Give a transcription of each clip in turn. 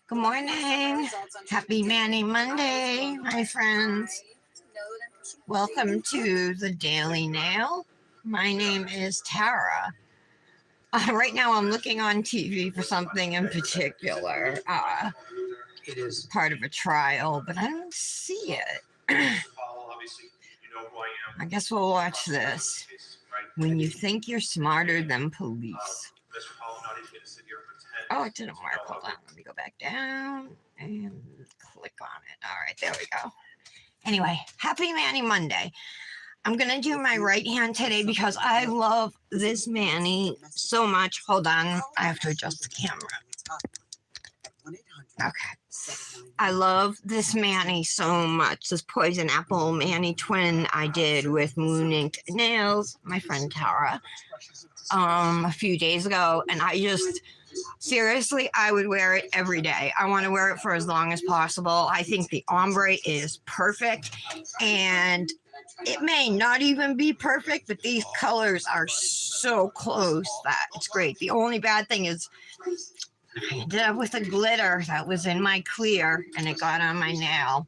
Good morning. Happy Manny Monday, my friends. Welcome to the Daily Nail. My name is Tara. Right now, I'm looking on TV for something in particular, part of a trial, but I don't see it. I guess we'll watch this. When you think you're smarter than police. Oh, it didn't work. Hold on. Let me go back down and click on it. All right, there we go. Anyway, happy Manny Monday. I'm going to do my right hand today because I love this Manny so much. Hold on. I have to adjust the camera. Okay. I love this Manny so much. This Poison Apple Manny Twin I did with Moon Inked Nails, my friend Tara, a few days ago. And I just, seriously, I would wear it every day. I want to wear it for as long as possible. I think the ombre is perfect. And it may not even be perfect, but these colors are so close that it's great. The only bad thing is I ended up with a glitter that was in my clear and it got on my nail.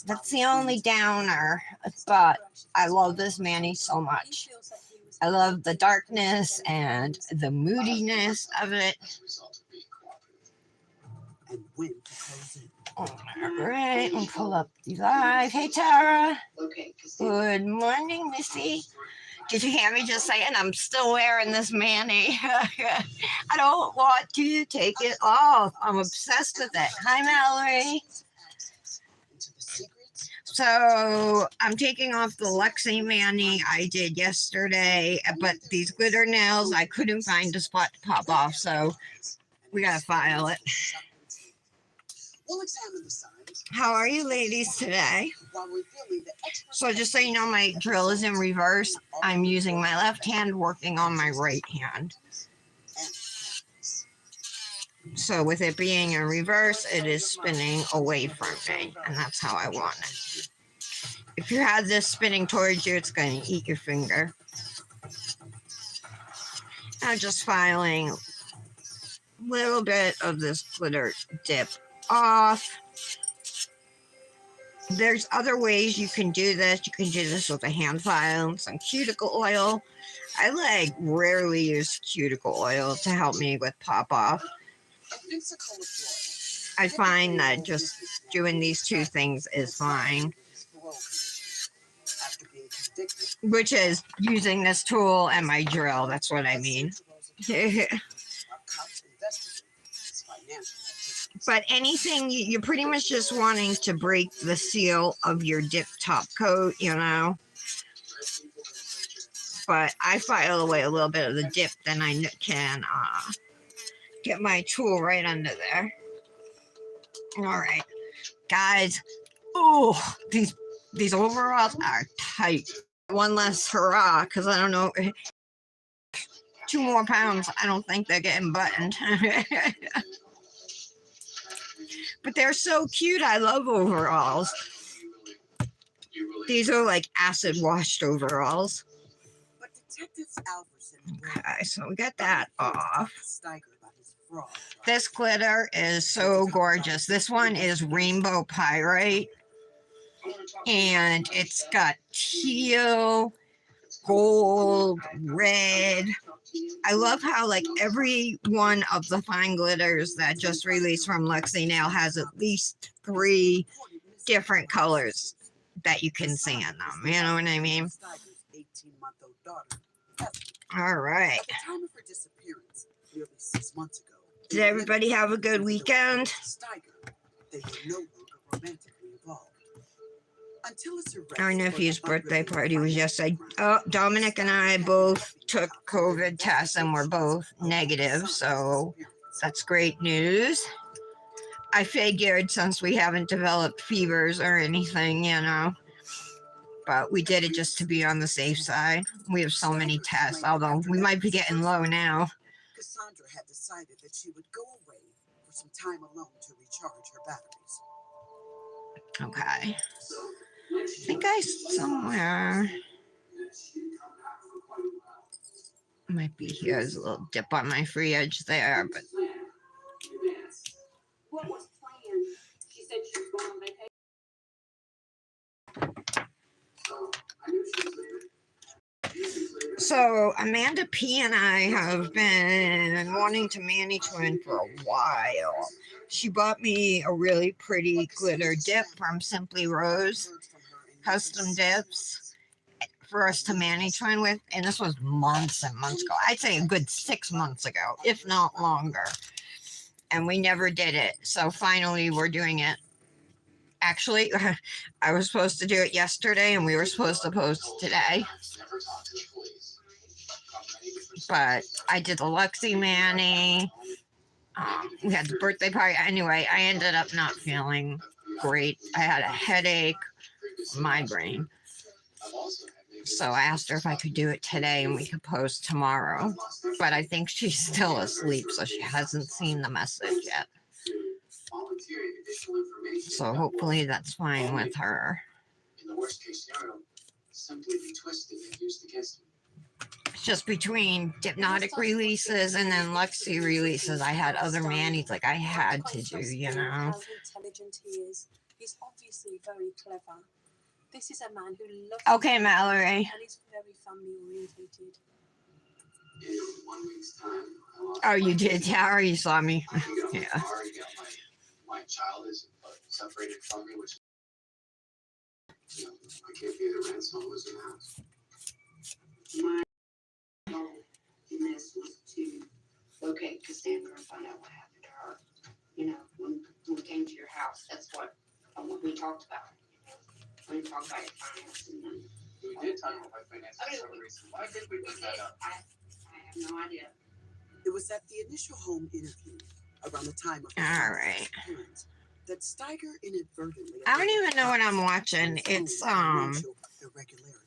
That's the only downer, but I love this Manny so much. I love the darkness and the moodiness of it. All right, we'll pull up the live. Hey, Tara. Good morning, Missy. Did you hear me just saying I'm still wearing this Manny? I don't want to take it off. I'm obsessed with it. Hi, Mallory. So I'm taking off the Lexi Manny I did yesterday, but these glitter nails, I couldn't find a spot to pop off, so we gotta file it. How are you ladies today? So just so you know, my drill is in reverse. I'm using my left hand, working on my right hand. So with it being in reverse, it is spinning away from me, and that's how I want it. If you have this spinning towards you, it's going to eat your finger. I'm just filing a little bit of this glitter dip off. There's other ways you can do this. You can do this with a hand file and some cuticle oil. I rarely use cuticle oil to help me with pop off. I find that just doing these two things is fine. Which is using this tool and my drill. That's what I mean. But anything, you're pretty much just wanting to break the seal of your dip top coat, you know. But I file away a little bit of the dip, then I can get my tool right under there. All right, guys. Oh, these overalls are tight. One less hurrah, because I don't know. 2 more pounds. I don't think they're getting buttoned. But they're so cute. I love overalls. These are like acid washed overalls. Okay, so we got that off. This glitter is so gorgeous. This one is Rainbow Pyrite. And it's got teal, gold, red. I love how every one of the fine glitters that just released from Lexi Nail has at least 3 different colors that you can see in them. You know what I mean? All right. Did everybody have a good weekend? Our nephew's birthday party was yesterday. Oh, Dominic and I both took COVID tests and we're both negative, so that's great news. I figured since we haven't developed fevers or anything, you know, but we did it just to be on the safe side. We have so many tests, although we might be getting low now. Cassandra had decided that she would go away for some time alone to recharge her batteries. Okay. I think I somewhere. Might be here. There's a little dip on my free edge there, but What was planned? She said she was going on vacation. so Amanda P and I have been wanting to mani twin for a while. She bought me a really pretty glitter dip from Simply Rose Custom Dips for us to mani twin with, and this was months and months ago. I'd say a good 6 months ago, if not longer. And we never did it. So finally we're doing it. Actually, I was supposed to do it yesterday and we were supposed to post today. But I did the Luxie Mani. We had the birthday party. Anyway, I ended up not feeling great. I had a headache, migraine. So I asked her if I could do it today and we could post tomorrow. But I think she's still asleep, so she hasn't seen the message yet. So hopefully that's fine with her. In the worst case scenario, simply be twisted and used against him. Just between Hypnotic releases and then Luxie releases, I had other manis like I had to do, you know. How intelligent he is. He's obviously very clever. This is a man who loves Okay, Mallory. and is very family orientated. In 1 week's time, Oh, you did, Tara? You saw me? Yeah. My child is separated from me, which I can't pay the rent, so I'm losing the house. My goal in this was to locate Cassandra and find out what happened to her. You know, when we came to your house, that's what we talked about. We talked about your finances. We did talk about my finances for some reason. Why did we bring that up? I have no idea. It was at the initial home interview around the time of All right. disappearance that Steiger inadvertently. I don't even know what I'm watching. It's irregularities.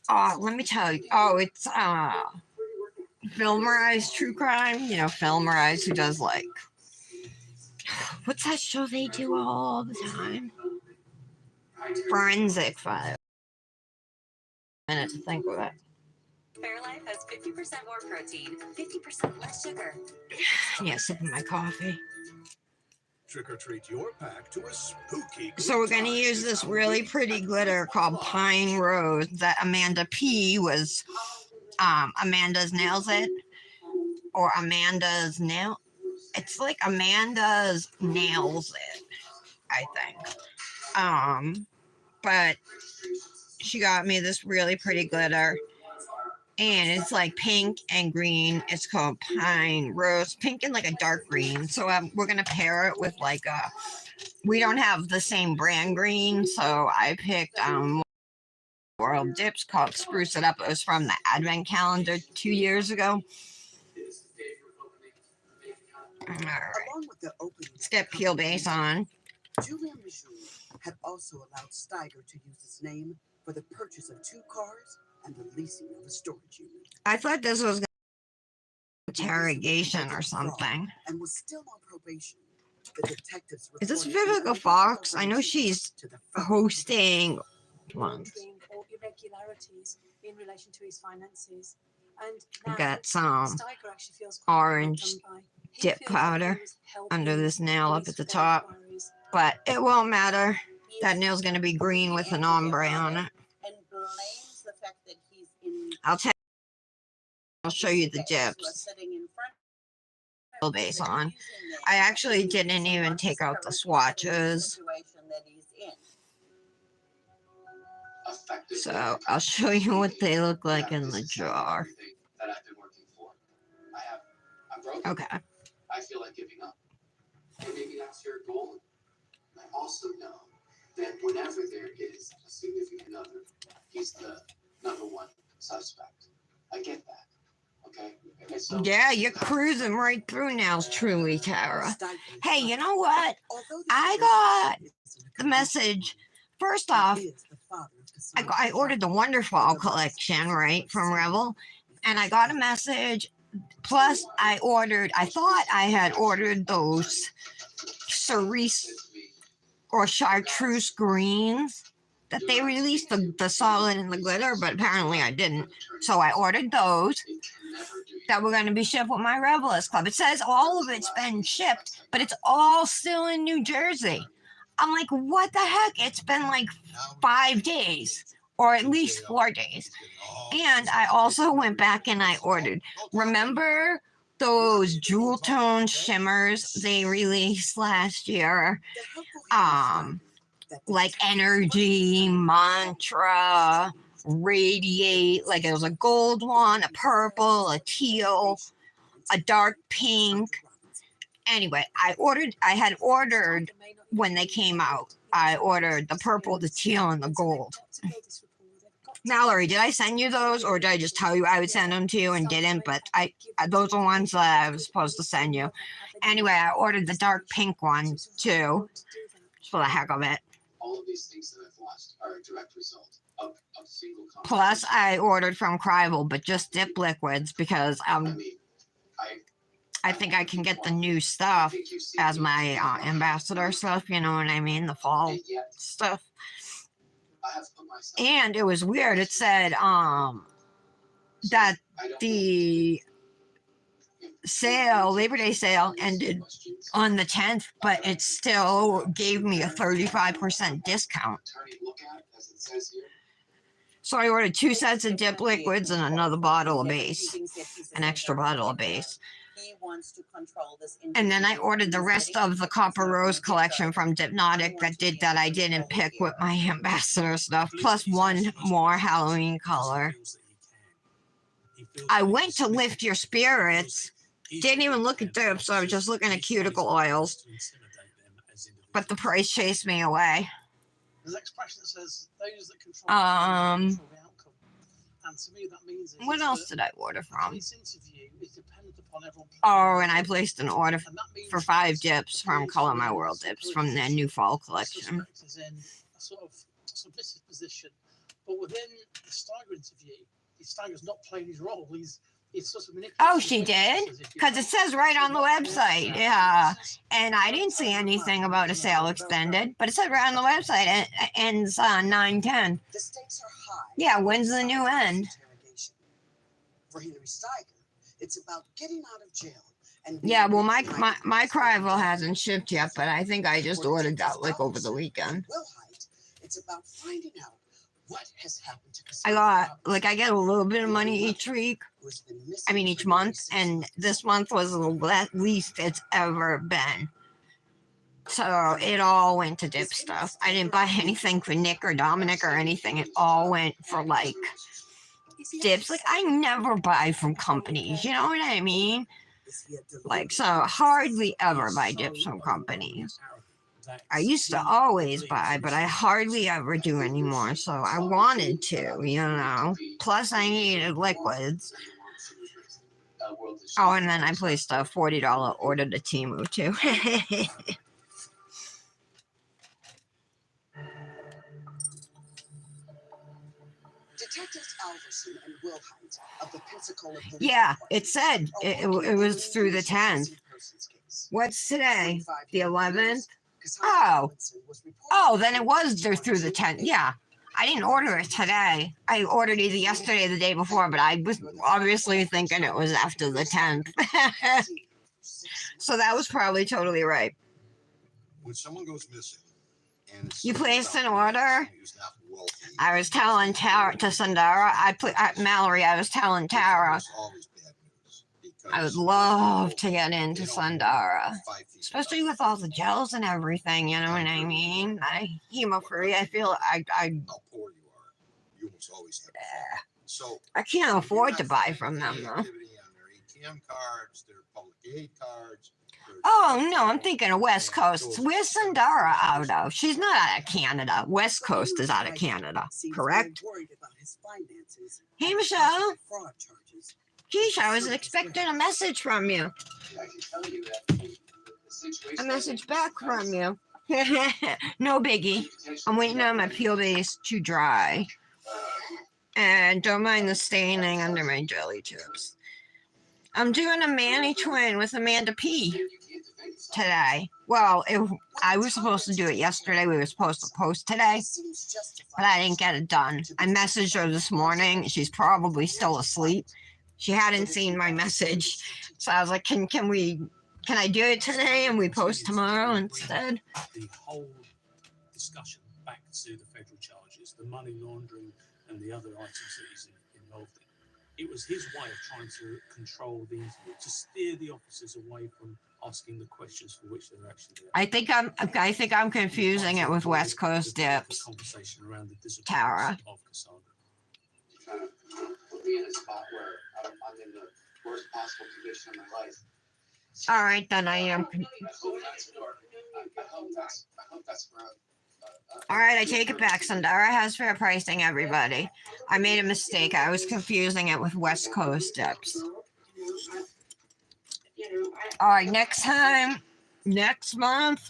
oh, let me tell you. Oh, it's Filmerize True Crime. You know, Filmerize, who does like, what's that show they do all the time? Forensic Files. Minute to think of it. Fairlife has 50% more protein, 50% less sugar. Yeah, sipping my coffee. Trick or treat your pack to a spooky. So we're going to use this really pretty glitter called Pine Rose that Amanda P was Amanda's Nails It, or Amanda's Nail. It's like Amanda's Nails It, I think. But she got me this really pretty glitter, and it's like pink and green. It's called Pine Rose, pink and like a dark green. So we're gonna pair it with like a. We don't have the same brand green, so I picked World Dips called Spruce It Up. It was from the Advent calendar 2 years ago. All right, Along with the opening, let's get Peel Base on. Julian Michaud had also allowed Steiger to use his name for the purchase of 2 cars and the leasing of a storage unit. I thought this was gonna be interrogation or something. And was still on probation. The detectives Is this reported Vivica Fox? I know she's to the hosting one. Or irregularities in relation to his finances. And now Got some Steiger actually feels quite orange welcomed by. He dip feels like powder he was helping under this nail in up his at the fair top, inquiries. but it won't matter. That nail's gonna be green with an ombre on it. And blames the fact that he's in. I'll show you the dips. Peel Base on. I actually didn't even take out the swatches. So I'll show you what they look like in the jar. That I've been working for. I'm broken. Okay. I feel like giving up. And maybe that's your goal. I also know that whenever there is a significant other, he's the number one suspect. I get that. Okay? Okay, so Yeah, you're cruising right through nails, truly, Tara. Hey, you know what? I got the message. First off, I ordered the Wonderful collection, right, from Revel, and I got a message. Plus, I thought I had ordered those cerise or chartreuse greens that they released, the solid and the glitter, but apparently I didn't. So I ordered those. that were going to be shipped with my Revelers Club. It says all of it's been shipped, but it's all still in New Jersey. I'm like, what the heck? It's been like 5 days, or at least 4 days. And I also went back and I ordered. Remember those jewel tone shimmers they released last year? Like Energy, Mantra, Radiate. Like it was a gold one, a purple, a teal, a dark pink. Anyway, I had ordered when they came out. I ordered the purple, the teal, and the gold. Mallory, did I send you those, or did I just tell you I would send them to you and didn't? But those are ones that I was supposed to send you. Anyway, I ordered the dark pink one too, just for the heck of it. All of these things that I've lost are a direct result of single. Plus, I ordered from Crivel, but just dip liquids because I think I can get the new stuff as my ambassador stuff. You know what I mean? The fall stuff. And it was weird. It said that the sale, Labor Day sale, ended on the 10th, but it still gave me a 35% discount. So I ordered 2 sets of dip liquids and another bottle of base, an extra bottle of base. And then I ordered the rest of the Copper Rose collection from Dipnotic that I didn't pick with my ambassador stuff, plus one more Halloween color. I went to Lift Your Spirits, didn't even look at dips, so I was just looking at cuticle oils, but the price chased me away. There's an expression that says those that control the outcome. And to me, that means what else did I order from? This interview is dependent upon everyone. Oh, and I placed an order for 5 dips from Color My World dips from their new fall collection. Is in a sort of submissive position, but within the Steiger interview, Steiger's not playing his role. It's sort of manipulative. Oh, she did? Because it says right on the website. Yeah. And I didn't see anything about a sale extended, but it said right on the website it ends on 9/10. The stakes are high. Yeah, when's the new end? For Henry Steiger, it's about getting out of jail. And yeah, well, my Crivel hasn't shipped yet, but I think I just ordered that like over the weekend. It's about finding out what has happened to I get a little bit of money each week. Each month, and this month was the least it's ever been. So it all went to dip stuff. I didn't buy anything for Nick or Dominic or anything. It all went for like dips. Like I never buy from companies, you know what I mean? Like, so hardly ever buy dips from companies. I used to always buy, but I hardly ever do anymore. So I wanted to, you know. Plus, I needed liquids. Oh, and then I placed a $40 order to Temu too. Detectives Alverson and Wilhite of the Pensacola Police yeah, it said it was through the 10th. What's today? The 11th? Oh, then it was through the 10th. Yeah. I didn't order it today. I ordered either yesterday or the day before, but I was obviously thinking it was after the 10th. So that was probably totally right. When someone goes missing, and you placed an order? I was telling Tara to Sundara. Mallory, I was telling Tara I would love to get into Sundara, especially with all the gels and everything, you know what I mean? Hemo-free, I feel how poor you are. You almost always have. So I can't afford to buy from them, though. On their ATM cards, their public aid cards. Oh, no, I'm thinking of West Coast. Where's Sundara out of? She's not out of Canada. West Coast is out of Canada, correct? Hey, Michelle. Keisha, I was expecting a message from you. A message back from you. No biggie. I'm waiting on my peel base to dry. And don't mind the staining under my jelly chips. I'm doing a Manny twin with Amanda P. today. Well, I was supposed to do it yesterday. We were supposed to post today, but I didn't get it done. I messaged her this morning. She's probably still asleep. She hadn't seen my message, so I was like, can I do it today and we post tomorrow instead? The whole discussion back to the federal charges, the money laundering and the other items that he's involved in. It was his way of trying to control the interview, to steer the officers away from asking the questions for which they're actually there. I think I'm confusing it with West Coast dips. Conversation around the Tara. of Cassandra. You're trying to put me in a spot where I'm in the worst possible condition of my life. All right, then I am. I hope that's where. I hope that's where. All right, I take it back. Sandara has fair pricing, everybody. I made a mistake. I was confusing it with West Coast dips. All right, next time, next month,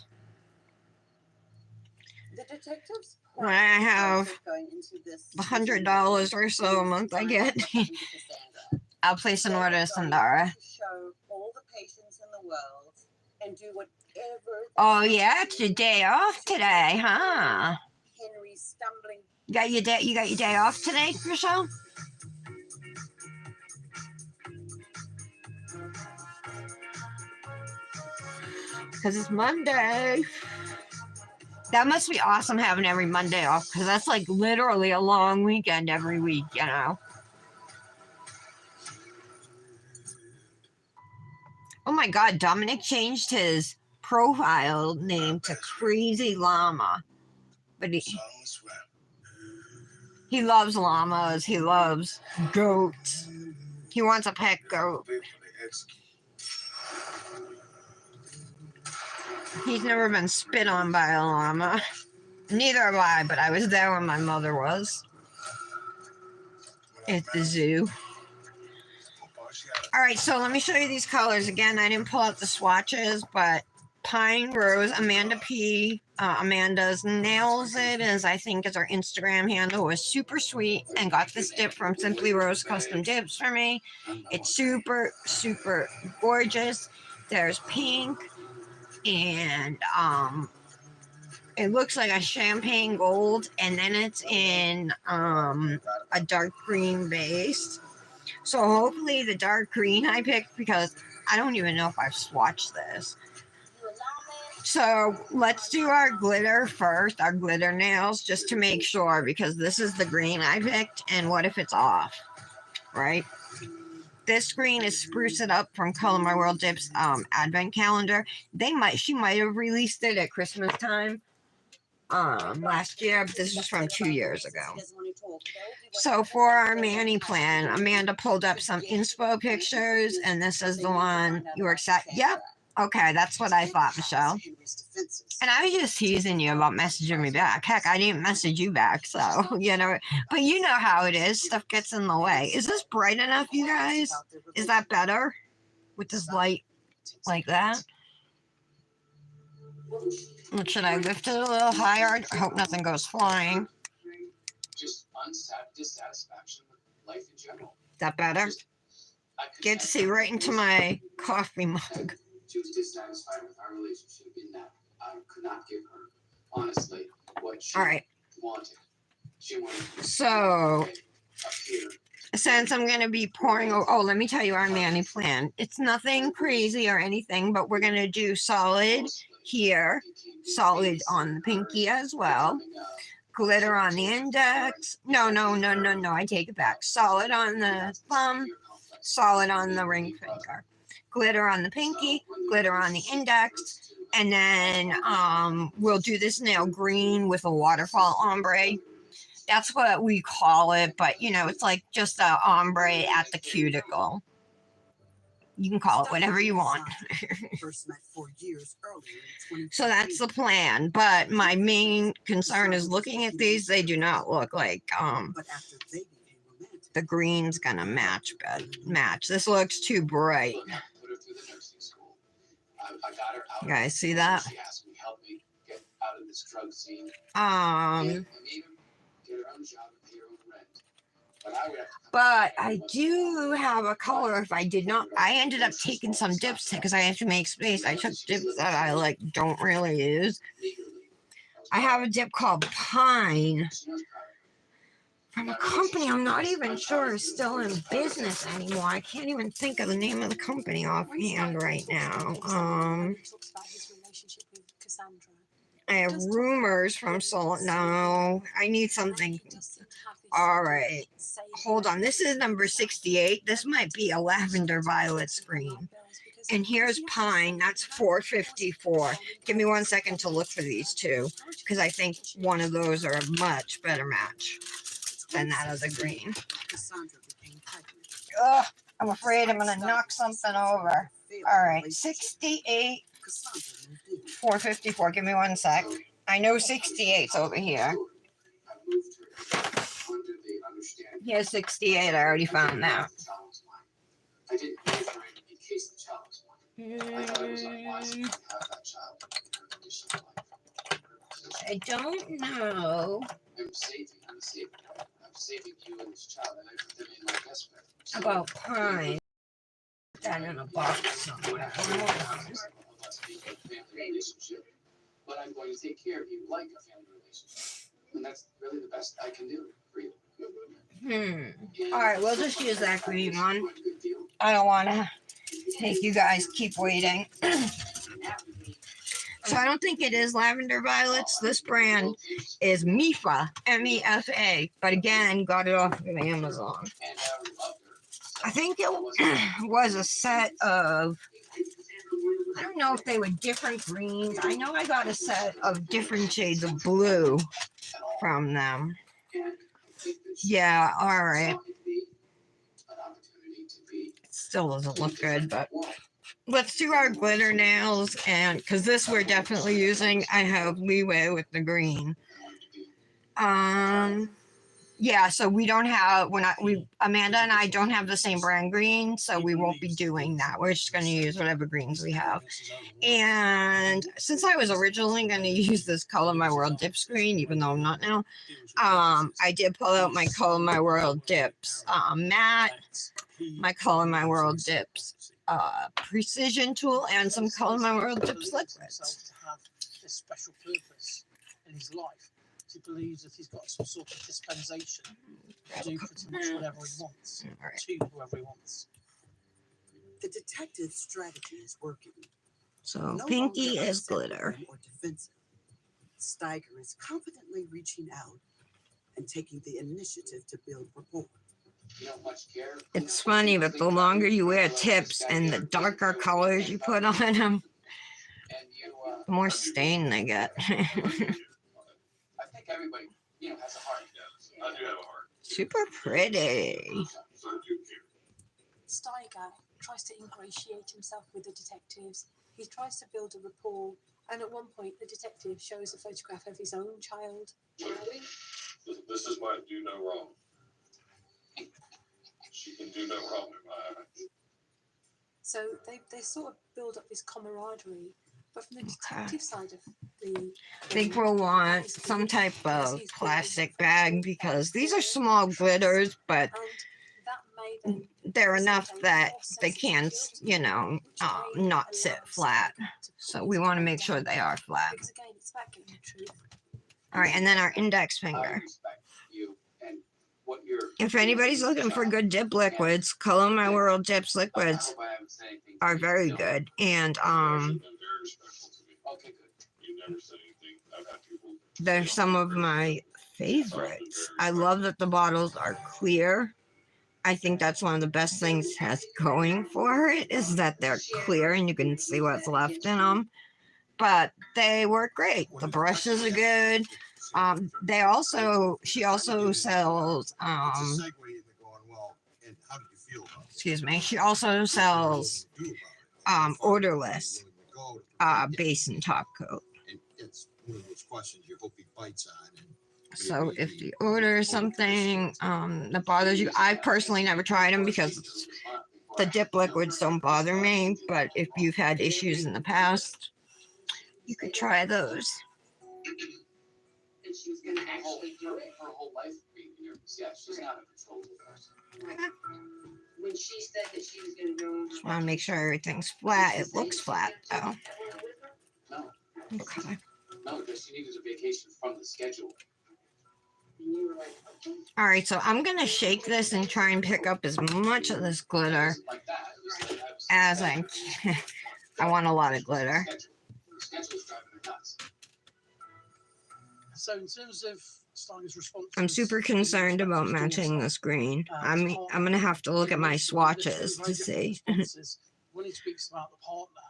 The detectives when I have going into this $100 or so a month I get, I'll place an order to Sandara. show all the patience in the world and do whatever. Oh yeah, it's your day off today, huh? Henry's stumbling. You got your day off today, Michelle? Because it's Monday. That must be awesome having every Monday off, because that's like literally a long weekend every week, you know? Oh my God, Dominic changed his profile name to Crazy Llama. But he loves llamas. He loves goats. He wants a pet goat. He's never been spit on by a llama. Neither have I, but I was there when my mother was. At the zoo. Alright, so let me show you these colors. Again, I didn't pull out the swatches, but Pine Rose, Amanda P. Amanda's Nails It, as I think is her Instagram handle, was super sweet and got this dip from Simply Rose Custom Dips for me. It's super, super gorgeous. There's pink and it looks like a champagne gold, and then it's in a dark green base. So hopefully the dark green I picked, because I don't even know if I've swatched this. So let's do our glitter first, our glitter nails, just to make sure, because this is the green I picked, and what if it's off, right? This green is Spruce It Up from Color My World Dips advent calendar. She might have released it at Christmas time last year, but this was from 2 years ago. So for our Manny plan, Amanda pulled up some inspo pictures, and this is the one you were excited. Yep. Okay, that's what I thought, Michelle. And I was just teasing you about messaging me back. Heck, I didn't message you back, so, you know. But you know how it is. Stuff gets in the way. Is this bright enough, you guys? Is that better? With this light like that? Should I lift it a little higher? I hope nothing goes flying. Just dissatisfaction with life in general. Is that better? Get to see right into my coffee mug. She was dissatisfied with our relationship in that I could not give her, honestly, what she wanted. She wanted so, up here. Since I'm going to be pouring, let me tell you our Manny plan. It's nothing crazy or anything, but we're going to do solid here, solid on the pinky as well, glitter on the index. No, I take it back. Solid on the thumb, solid on the ring finger. Glitter on the pinky, glitter on the index, and then we'll do this nail green with a waterfall ombre. That's what we call it, but you know, it's like just a ombre at the cuticle. You can call it whatever you want. So that's the plan, but my main concern is looking at these. They do not look like the green's gonna match. This looks too bright. You guys see that? She asked me to help me get out of this drug scene. Um, And even get her own job and pay her own rent. But I would have to come but I do have a color. If I did not, I ended up taking some dips because I have to make space. I took dips that I like don't really use. legally. I have a dip called Pine from a company I'm not even sure is still in business anymore. I can't even think of the name of the company offhand right now. Talks about his relationship with Cassandra. I have rumors from Sol. No, I need something. All right, hold on. This is number 68. This might be a lavender violet screen. And here's pine. That's 454. Give me 1 second to look for these two, because I think one of those are a much better match than that other green. Cassandra became pregnant. Ugh, I'm afraid I'm gonna knock something over. All right, 68, Cassandra moved in. 454. Give me 1 sec. I know 68's over here. I moved her under the understanding. Here's 68. I already found that. The child was mine. I didn't move her in case the child was mine. I thought it was unwise to have that child in her condition of life. I don't know I'm saving you and this child, and I put them in my best bed. So about pine. Put that in a box somewhere. Hold on. of us being a family relationship, but I'm going to take care of you like a family relationship, and that's really the best I can do for you. All right, we'll just use that green one. I don't want to make you guys keep waiting. So I don't think it is lavender violets. This brand is Mifa, M-E-F-A. But again, got it off of Amazon. I think it was a set of, I don't know if they were different greens. I know I got a set of different shades of blue from them. Yeah, all right. It still doesn't look good, but let's do our glitter nails, and because this we're definitely using. I have leeway with the green. Yeah, so we don't have, Amanda and I don't have the same brand green, so we won't be doing that. We're just going to use whatever greens we have. And since I was originally going to use this Color My World dip screen, even though I'm not now, I did pull out my Color My World dips matte, my Color My World dips precision tool, and some Color My World dips liquids. To have this special purpose in his life. He believes that he's got some sort of dispensation to do pretty much whatever he wants to whoever he wants. The detective's strategy is working. So No pinky longer is glitter. or defensive. Steiger is confidently reaching out and taking the initiative to build rapport. It's funny, but the longer you wear tips and the darker colors you put on them, the more stain they get. I think everybody, has a heart. I do have a heart. Super pretty. Steiger tries to ingratiate himself with the detectives. He tries to build a rapport, and at one point, the detective shows a photograph of his own child. Charlie? This is my do no wrong. She can do no wrong in my eyes. So they sort of build up this camaraderie. But from the detective side of the... I think we'll want some type of plastic bag because these are small glitters, but they're enough that they can, not sit flat. So we want to make sure they are flat. Because again, it's about getting the truth. All right, and then our index finger. If anybody's looking for good dip liquids, Color My World dips liquids are very good. And they're some of my favorites. I love that the bottles are clear. I think that's one of the best things it has going for it is that they're clear and you can see what's left in them. But they work great. The brushes are good. She also sells excuse me, she also sells odorless base and top coat. It's one of those questions you hope he bites on. So if you order something that bothers you, I personally never tried them because the dip liquids don't bother me, but if you've had issues in the past, you could try those. And she's gonna actually do it. Her whole life being here. Yeah, she's not a controllable person. When she said that she was gonna go on. Just want to make sure everything's flat. It looks flat though. No. Okay. No, because she needed a vacation from the schedule. And you we were like, okay. All right, so I'm gonna shake this and try and pick up as much of this glitter Like that. It was like I was as I can. I want a lot of glitter. Schedule's driving her nuts. So in terms of Steiger's response, I'm super concerned about matching the screen. I'm gonna have to look at my swatches to see. When he speaks about the partner,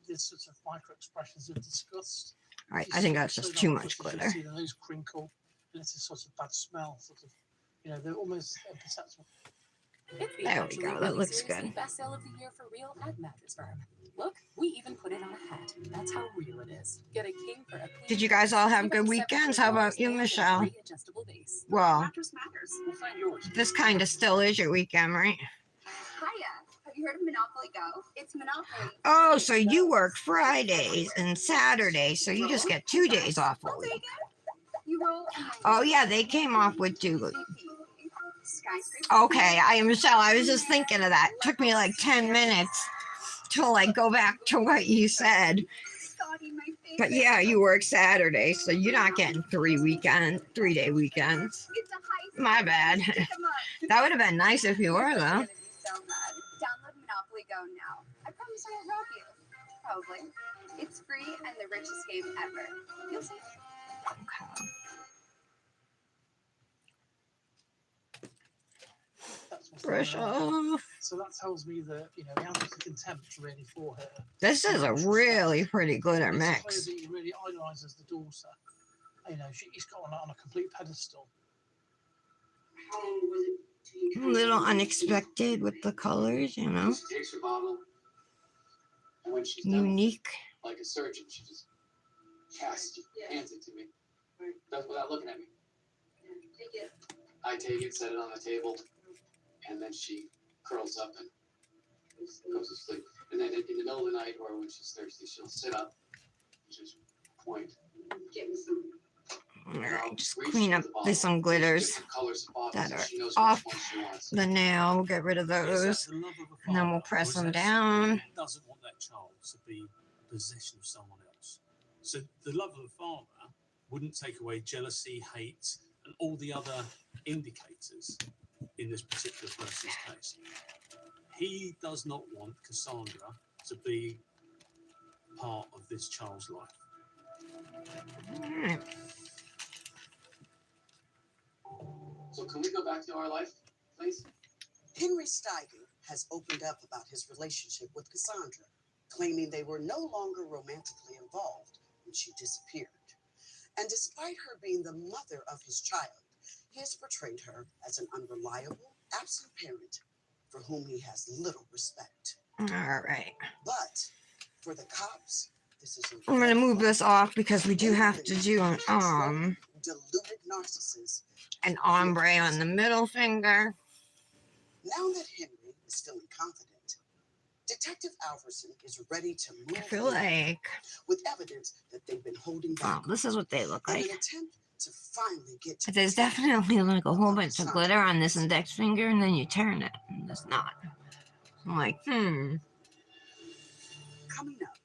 there's sort of micro expressions of disgust. All right, I think that's just too much glitter. See the nose crinkle, and it's a sort of bad smell, sort of, you know, they're almost imperceptible. It's the There we actually go, that really looks seriously good. best sale of the year for real at Mattress Firm. Look, we even put it on a hat. That's how real it is. Get a king for a queen. Did you guys all have good weekends? How about you, Michelle? Readjustable base. Well, Mattress matters. We'll find yours. this kind of still is your weekend, right? Hiya. Have you heard of Monopoly Go? It's Monopoly. Oh, so you work Fridays and Saturdays, so you just get 2 days off a I'll take week. it. You roll. And Oh yeah, they came off with 2. Skyscraper. Okay, Michelle, I was just thinking of that. Took me like 10 minutes to like go back to what you said. Scotty, my favorite. But yeah, you work Saturday, so you're not getting 3-day weekends. It's a high My bad. Pick 'em up. That would have been nice if you were You're though. gonna be so mad. Download Monopoly Go now. I promise I won't rob you. Probably. It's free and the richest game ever. You'll see. That's what's Brush going on. off. So that tells me that, you know, he has a contempt really for her. This is a really pretty glitter It's mix. clear that he really idolizes the daughter. You know, he's got her on a complete pedestal. How long was it till you A little unexpected with the colors, you know. She takes her bottle, and when she's done, Unique. like a surgeon, she just hands it to me. Right. That's without looking at me. Take it. I take it, set it on the table, and then she curls up and goes to sleep. And then in the middle of the night, or when she's thirsty, she'll sit up and just point. Get me some. All right, just clean up some glitters that are off the nail. We'll get rid of those, and then we'll press them down. Doesn't want that child to be possession of someone else. So the love of the father wouldn't take away jealousy, hate, and all the other indicators in this particular person's case. He does not want Cassandra to be part of this child's life. All right. So can we go back to our life, please? Henry Steiger has opened up about his relationship with Cassandra, claiming they were no longer romantically involved when she disappeared. And despite her being the mother of his child, he has portrayed her as an unreliable, absent parent for whom he has little respect. All right. But for the cops, this is I'm gonna move this off because we do have to do deluded narcissist. an ombre on the middle finger. Now that Henry is feeling confident, Detective Alverson is ready to move I feel forward like, with evidence that they've been holding oh, back this is what they look in like. an attempt to finally get to But there's definitely like a whole bunch of glitter on this index finger, and then you turn it, and it's not. I'm like, coming up.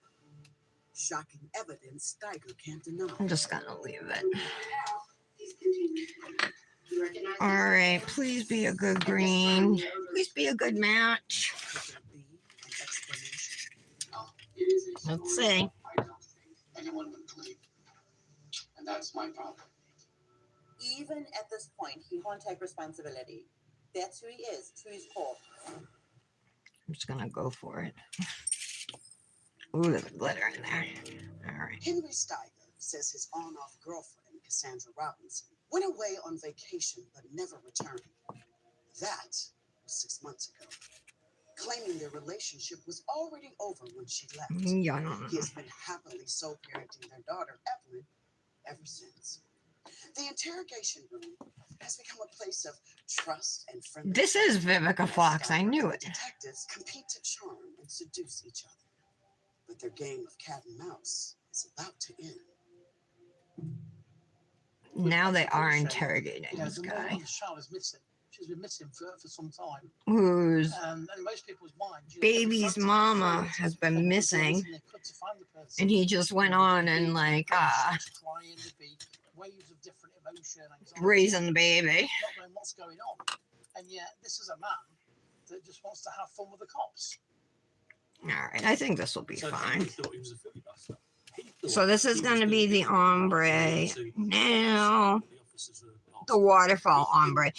Shocking evidence Steiger can't deny. I'm just gonna leave it. Please continue. You recognize All right, please be a good green. Please be a good match. Could there be an explanation? No, it is a Let's story see. I don't think anyone would believe. And that's my problem. Even at this point, he won't take responsibility. That's who he is, to his core. I'm just gonna go for it. Ooh, there's glitter in there. All right. Henry Steiger says his on-off girlfriend, Cassandra Robinson, went away on vacation but never returned. That was 6 months ago, claiming their relationship was already over when she left. Yeah, no, no, He no. has been happily parenting their daughter, Evelyn, ever since. The interrogation room has become a place of trust and friendship. This is Vivica Fox. I knew it. Detectives compete to charm and seduce each other, but their game of cat and mouse is about to end. Now they are interrogating You know, this the mother guy, of the child is missing. She's been missing for some time. whose And in most people's minds, you know, baby's every mama practice has they've been done missing, everything they could to find the person. and he just went on and like, Crying, there'd be waves of different emotions. dementia and anxiety, raising the baby. not knowing what's going on. And yet, this is a man that just wants to have fun with the cops. All right, I think this will be So fine. he thought he was a filibuster. He thought So this is he was going to be the get ombre. to Now, the officers were the asking. waterfall He didn't ombre. think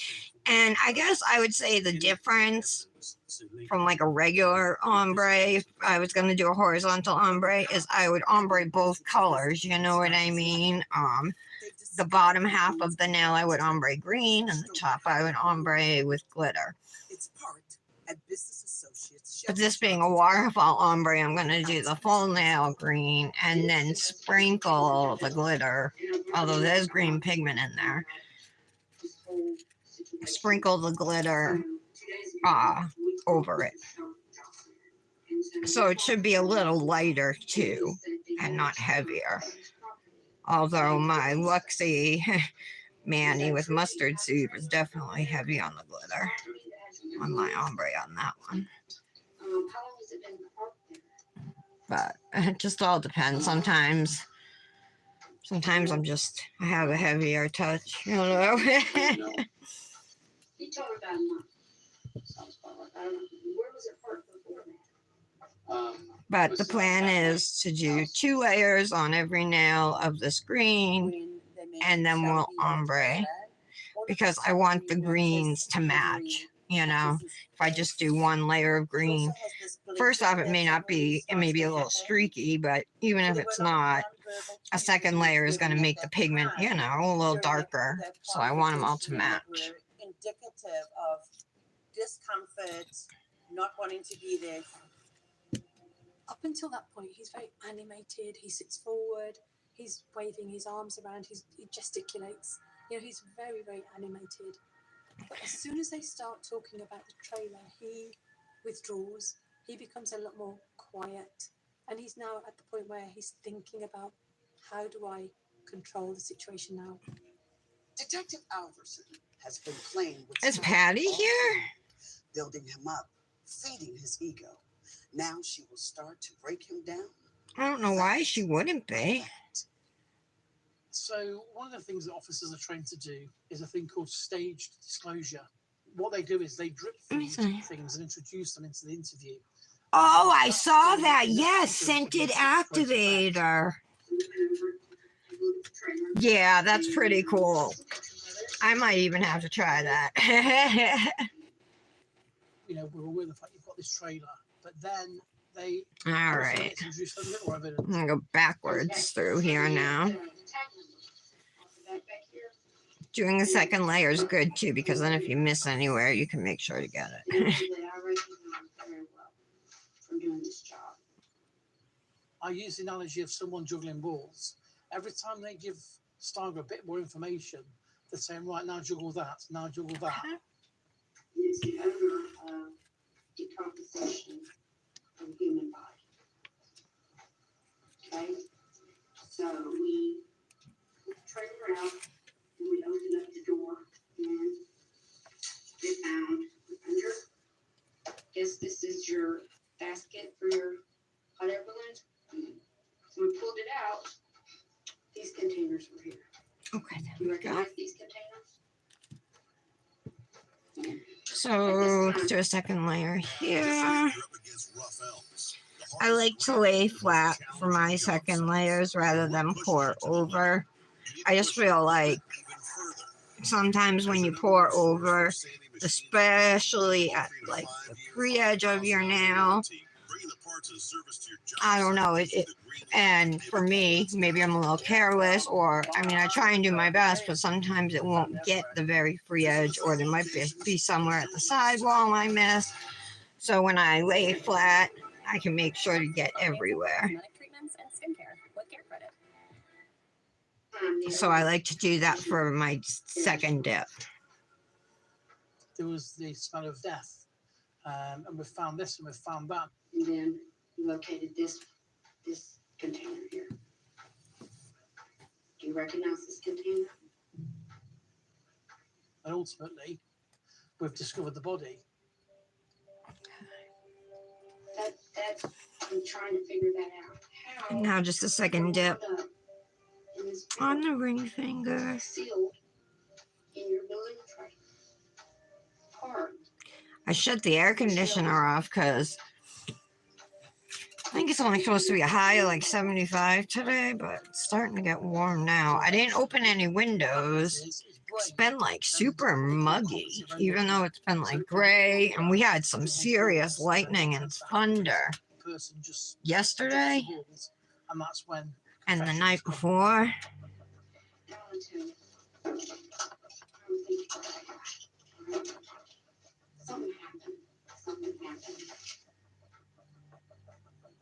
And I guess I would say the he difference to leave from like a regular ombre, if I was going to do a horizontal ombre, is I would ombre both colors, you know what I mean? The bottom half of the nail I would ombre green, and the top I would ombre with glitter. Its part at Business Associates. But this being a waterfall ombre, I'm going to do the full nail green and then sprinkle the glitter, although there's green pigment in there. Sprinkle the glitter over it. So it should be a little lighter too, and not heavier. Although my Luxie Manny with mustard seed was definitely heavy on the glitter, on my ombre on that one. But it just all depends. Sometimes I have a heavier touch, you know. He told me about a month. Sounds about right. I don't know. Where was it parked before that? But the plan is to do 2 layers on every nail of this green, and then we'll ombre, because I want the greens to match, you know. If I just do 1 layer of green, first off, it may be a little streaky, but even if it's not, a second layer is going to make the pigment, you know, a little darker. So I want them all to match. Indicative of discomfort, not wanting to be there. Up until that point, he's very animated. He sits forward. He's waving his arms around. He gesticulates. You know, he's very, very animated. But as soon as they start talking about the trailer, he withdraws. He becomes a lot more quiet. And he's now at the point where he's thinking about, how do I control the situation now? Detective Alverson has been playing with Is Patty here? building him up, feeding his ego. Now she will start to break him down. I don't know why she wouldn't be. So one of the things that officers are trained to do is a thing called staged disclosure. What they do is they drip feed things and introduce them into the interview. Oh, I saw that. Yes, scented activator. Yeah, that's pretty cool. I might even have to try that. You know, we're aware of the fact you've got this trailer, but then they All right. introduce a little evidence. I'm going to go backwards through here now. Doing the second layer is good too, because then if you miss anywhere, you can make sure to get it. I use the analogy of someone juggling balls. Every time they give Steiger a bit more information, they're saying, right, now juggle that, now juggle that. It's the odor of decomposition of the human body. Okay? So we put the trailer out, and we open up the door, and we found under, guess this is your basket for your hot air balloons. So we pulled it out. These containers were here. Okay, Do you there we go. recognize these containers? So let's do a second layer here. I like to lay flat for my second layers rather than pour over. I just feel like sometimes when you pour over, especially at like the free edge of your nail, I don't know, and for me, maybe I'm a little careless, or I mean, I try and do my best, but sometimes it won't get the very free edge, or there might be somewhere at the sidewall I miss. So when I lay flat, I can make sure to get everywhere. Treatments and skincare with care credit. So I like to do that for my second dip. There was the smell of death, and we found this and we found that. And then we located this container here. Do you recognize this container? And ultimately, we've discovered the body. That's I'm trying to figure that out. How? And now just a second dip In this on the ring finger. sealed I shut the air conditioner off because I think it's only supposed to be a high of like 75 today, but it's starting to get warm now. I didn't open any windows. It's been like super muggy, even though it's been like gray, and we had some serious lightning and thunder yesterday And that's when and the night before. Something happened. Something happened.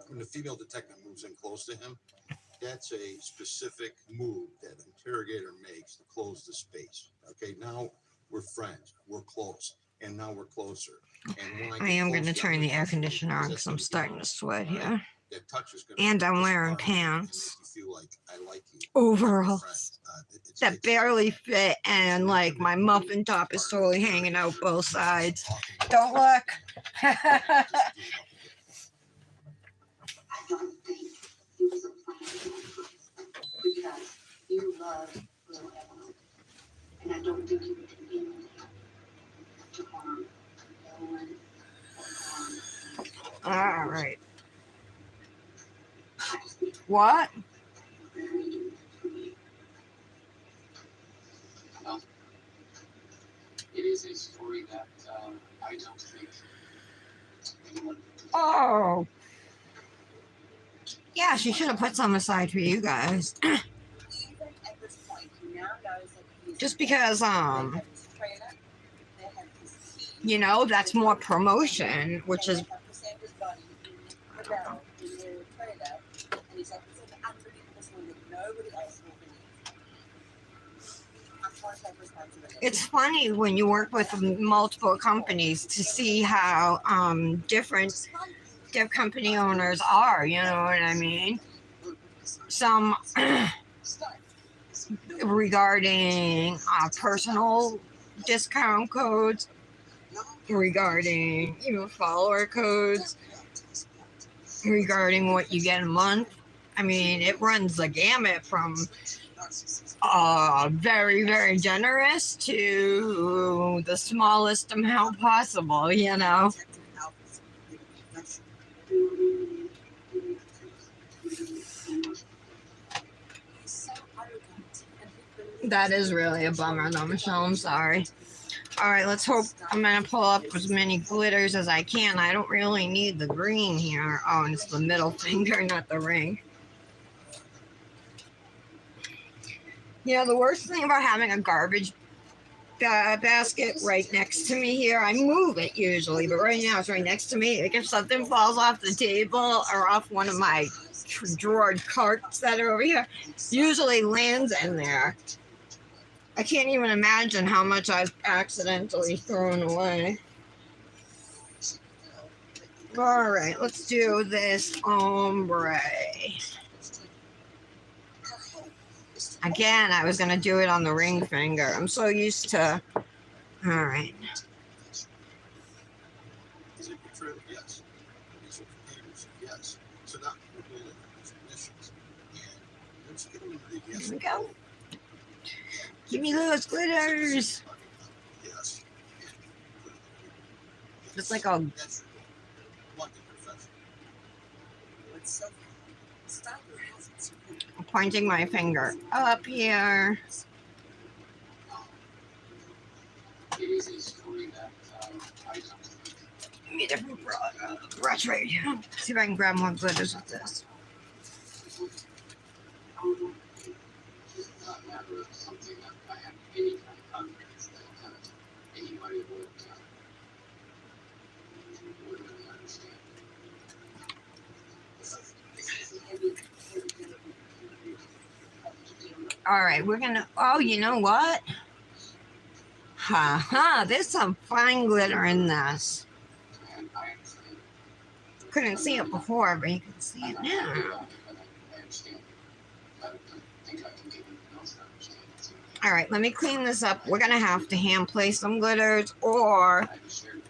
When the female detective moves in close to him, that's a specific move that an interrogator makes to close the space. Okay, now we're friends, we're close, and now we're closer. And when I am going to get close, turn the air touch you, conditioner on that's because I'm gonna starting be to sweat right? here. That touch is gonna And I'm just wearing part of it and pants. make you feel like I like you. Overalls that It's- barely fit, and like my muffin top is totally hanging out both sides. Don't look. I don't think it was a plan because you love little Evelyn. And I don't think you would do anything to harm Evelyn or harm. All right. I just need What? very from you. Well, it is a story that I don't think anyone can. Oh. Yeah, she should have put some aside for you guys. Even at this point, he now knows that he's Just because, they have his trailer, they have his keys, you know, that's more promotion, which and is they have Cassandra's body in the barrel in their trailer, and he's like, it's an unbelievable story that nobody else will believe. I'm trying to take responsibility. it's funny when you work with multiple companies to see how different company owners are, you know what I mean? Some regarding personal discount codes, regarding even follower codes, regarding what you get a month. I mean, it runs the gamut from very, very generous to the smallest amount possible, you know? That is really a bummer though, Michelle. I'm sorry. All right, let's hope I'm going to pull up as many glitters as I can. I don't really need the green here. Oh, and it's the middle finger, not the ring. You know, the worst thing about having a garbage basket right next to me here, I move it usually, but right now it's right next to me. Like if something falls off the table or off one of my drawer carts that are over here, usually lands in there. I can't even imagine how much I've accidentally thrown away. All right, let's do this ombre. Again, I was going to do it on the ring finger. I'm so used to... All right. Is it your trailer? Yes. Is it containers? Yes. So now we're building those conditions. And once you get them in the yes, Here we go. Give me those glitters. yes. Just like a... That's your goal. Like a professional. But so Steiger hasn't seen I'm pointing my finger up here. It is a story that I don't think Give me a different brush right here. See if I can grab more glitters with this. it's not a matter of something that I have any kind of confidence that anybody would really understand. All right, we're gonna... Oh, you know what? Ha ha, there's some fine glitter in this. And I understand. Couldn't see it before, but you can see it I now. understand. I don't think I can get anything else to understand. So All right, let me clean this up. We're gonna have to hand place some glitters, or I just shared it.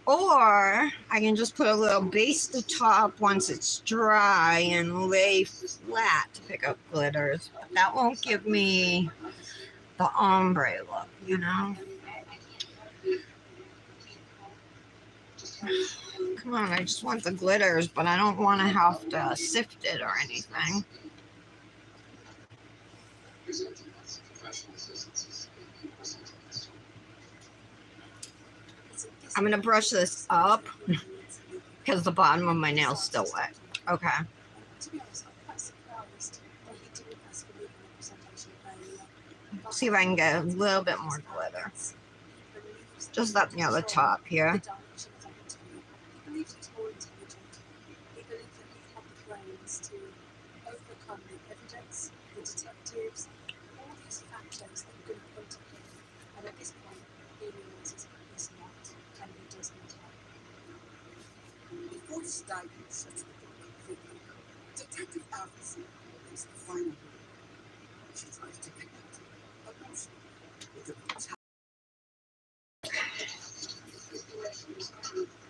I can just put a little base to top once it's dry and lay flat to pick up glitters. But that won't give me the ombre look, you know? Come on, I just want the glitters, but I don't want to have to sift it or anything. Presenting as professional assistants is a personal task. I'm going to brush this up because the bottom of my nail's still wet. Okay. To be honest, I'm quite surprised that he didn't ask for legal representation earlier. See if I can get a little bit more glitter. Just up near the top here. The direction of it to me. He believes he's more intelligent. He believes that he had the brains to overcome the evidence, the detectives, all these factors that were going to point at him. And at this point, he realizes he's not, and he does need help. Before starting such a completely, Detective Alpha makes the final move. She tries to connect emotionally with the brutality.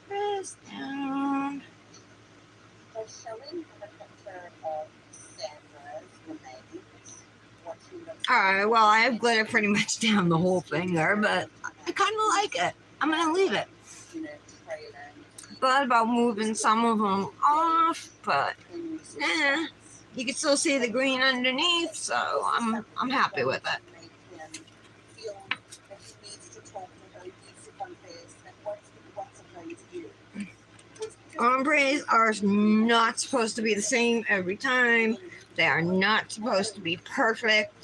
Press down. They're showing the picture of Sandra's remains. What she looks Alright, well, I have glitter pretty much down the whole finger, but I kind of like it. I'm going to leave it. you know, trailer. Thought about moving some of them off, but you can still see the green underneath, so I'm happy with it. Make him feel that he needs to talk to her, he needs to confess, and what's Ombré do? Ombres are not supposed to be the same every time. They are not supposed to be perfect.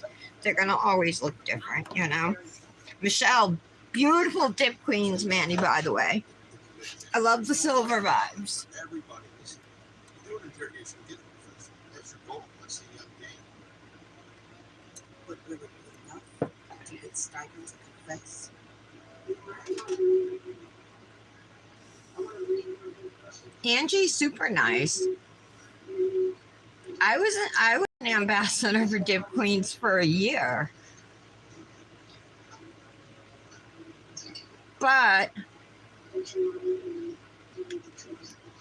They're going to always look different, you know. Michelle, beautiful dip queens, Manny, by the way. I love the silver vibes. Everybody, listen. Do an interrogation, get professional. That's your goal. Let's see the end game. But will it be enough to get Steichen to confess? Angie's super nice. I was an ambassador for Dip Queens for a year. But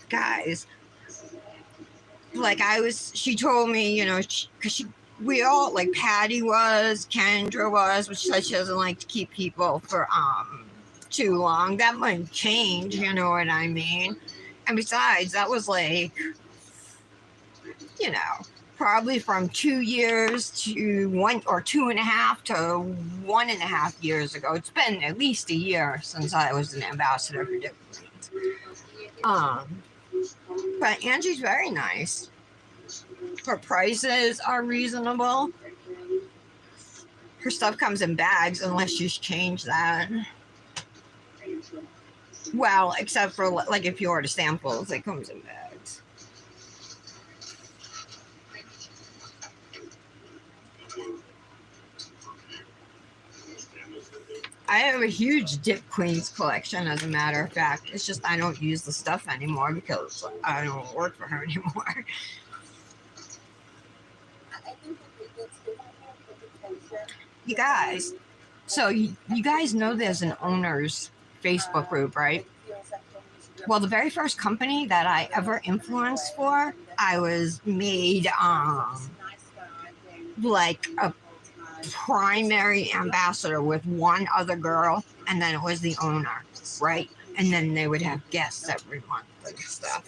guys, like she told me, you know, we all, like Patty was, Kendra was, which said she doesn't like to keep people for too long. That might change, you know what I mean? And besides, that was like, you know, probably from 2 years to 1 or 2.5 to 1.5 years ago. It's been at least a year since I was an ambassador for Dip Queens. But Angie's very nice. Her prices are reasonable. Her stuff comes in bags unless she's changed that. Well, except for like if you order samples, it comes in bags. I have a huge Dip Queens collection, as a matter of fact. It's just I don't use the stuff anymore because I don't work for her anymore. You guys, so you guys know there's an owner's Facebook group, right? Well, the very first company that I ever influenced for, I was made like a primary ambassador with one other girl, and then it was the owner, right? And then they would have guests every month and stuff.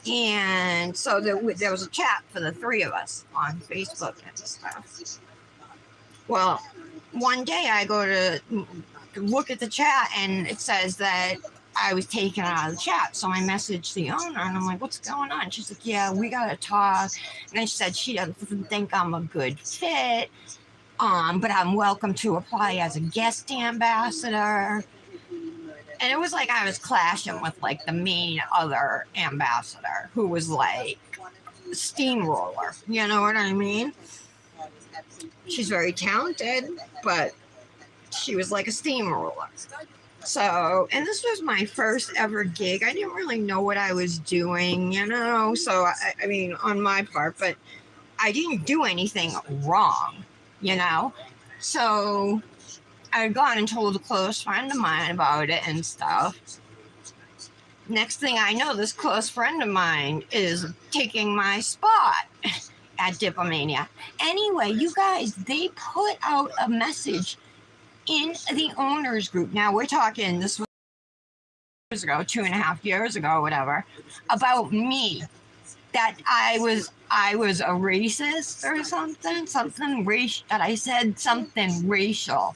And so there was a chat for the three of us on Facebook and stuff. Well, one day I go to look at the chat and it says that I was taken out of the chat. So I messaged the owner and I'm like, what's going on? She's like, yeah, we got to talk. And then she said she doesn't think I'm a good fit, but I'm welcome to apply as a guest ambassador. And it was like I was clashing with like the main other ambassador who was like steamroller. You know what I mean? She's very talented, but she was like a steamroller. So, and this was my first ever gig. I didn't really know what I was doing, you know? So, I mean, on my part, but I didn't do anything wrong, you know? So I had gone and told a close friend of mine about it and stuff. Next thing I know, this close friend of mine is taking my spot at Dipomania. Anyway, you guys, they put out a message in the owners group. Now we're talking, this was years ago, 2.5 years ago, whatever, about me, that I was a racist or something racial, that I said something racial,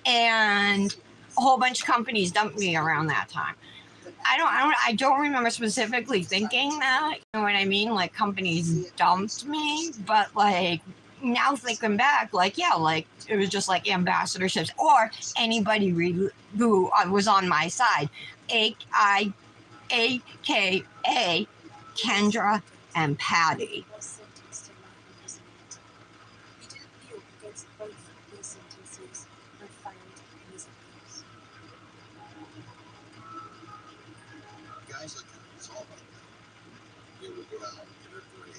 and a whole bunch of companies dumped me around that time. I don't remember specifically thinking that, you know what I mean? Like, companies dumped me, but like, now thinking back, like, yeah, like, it was just like ambassadorships or anybody who was on my side, AKA Kendra and Patty. He was sentenced to life imprisonment. He did appeal against both these sentences and failed in his appeals. Guys like that, it's all about that. They will go out, get a grade,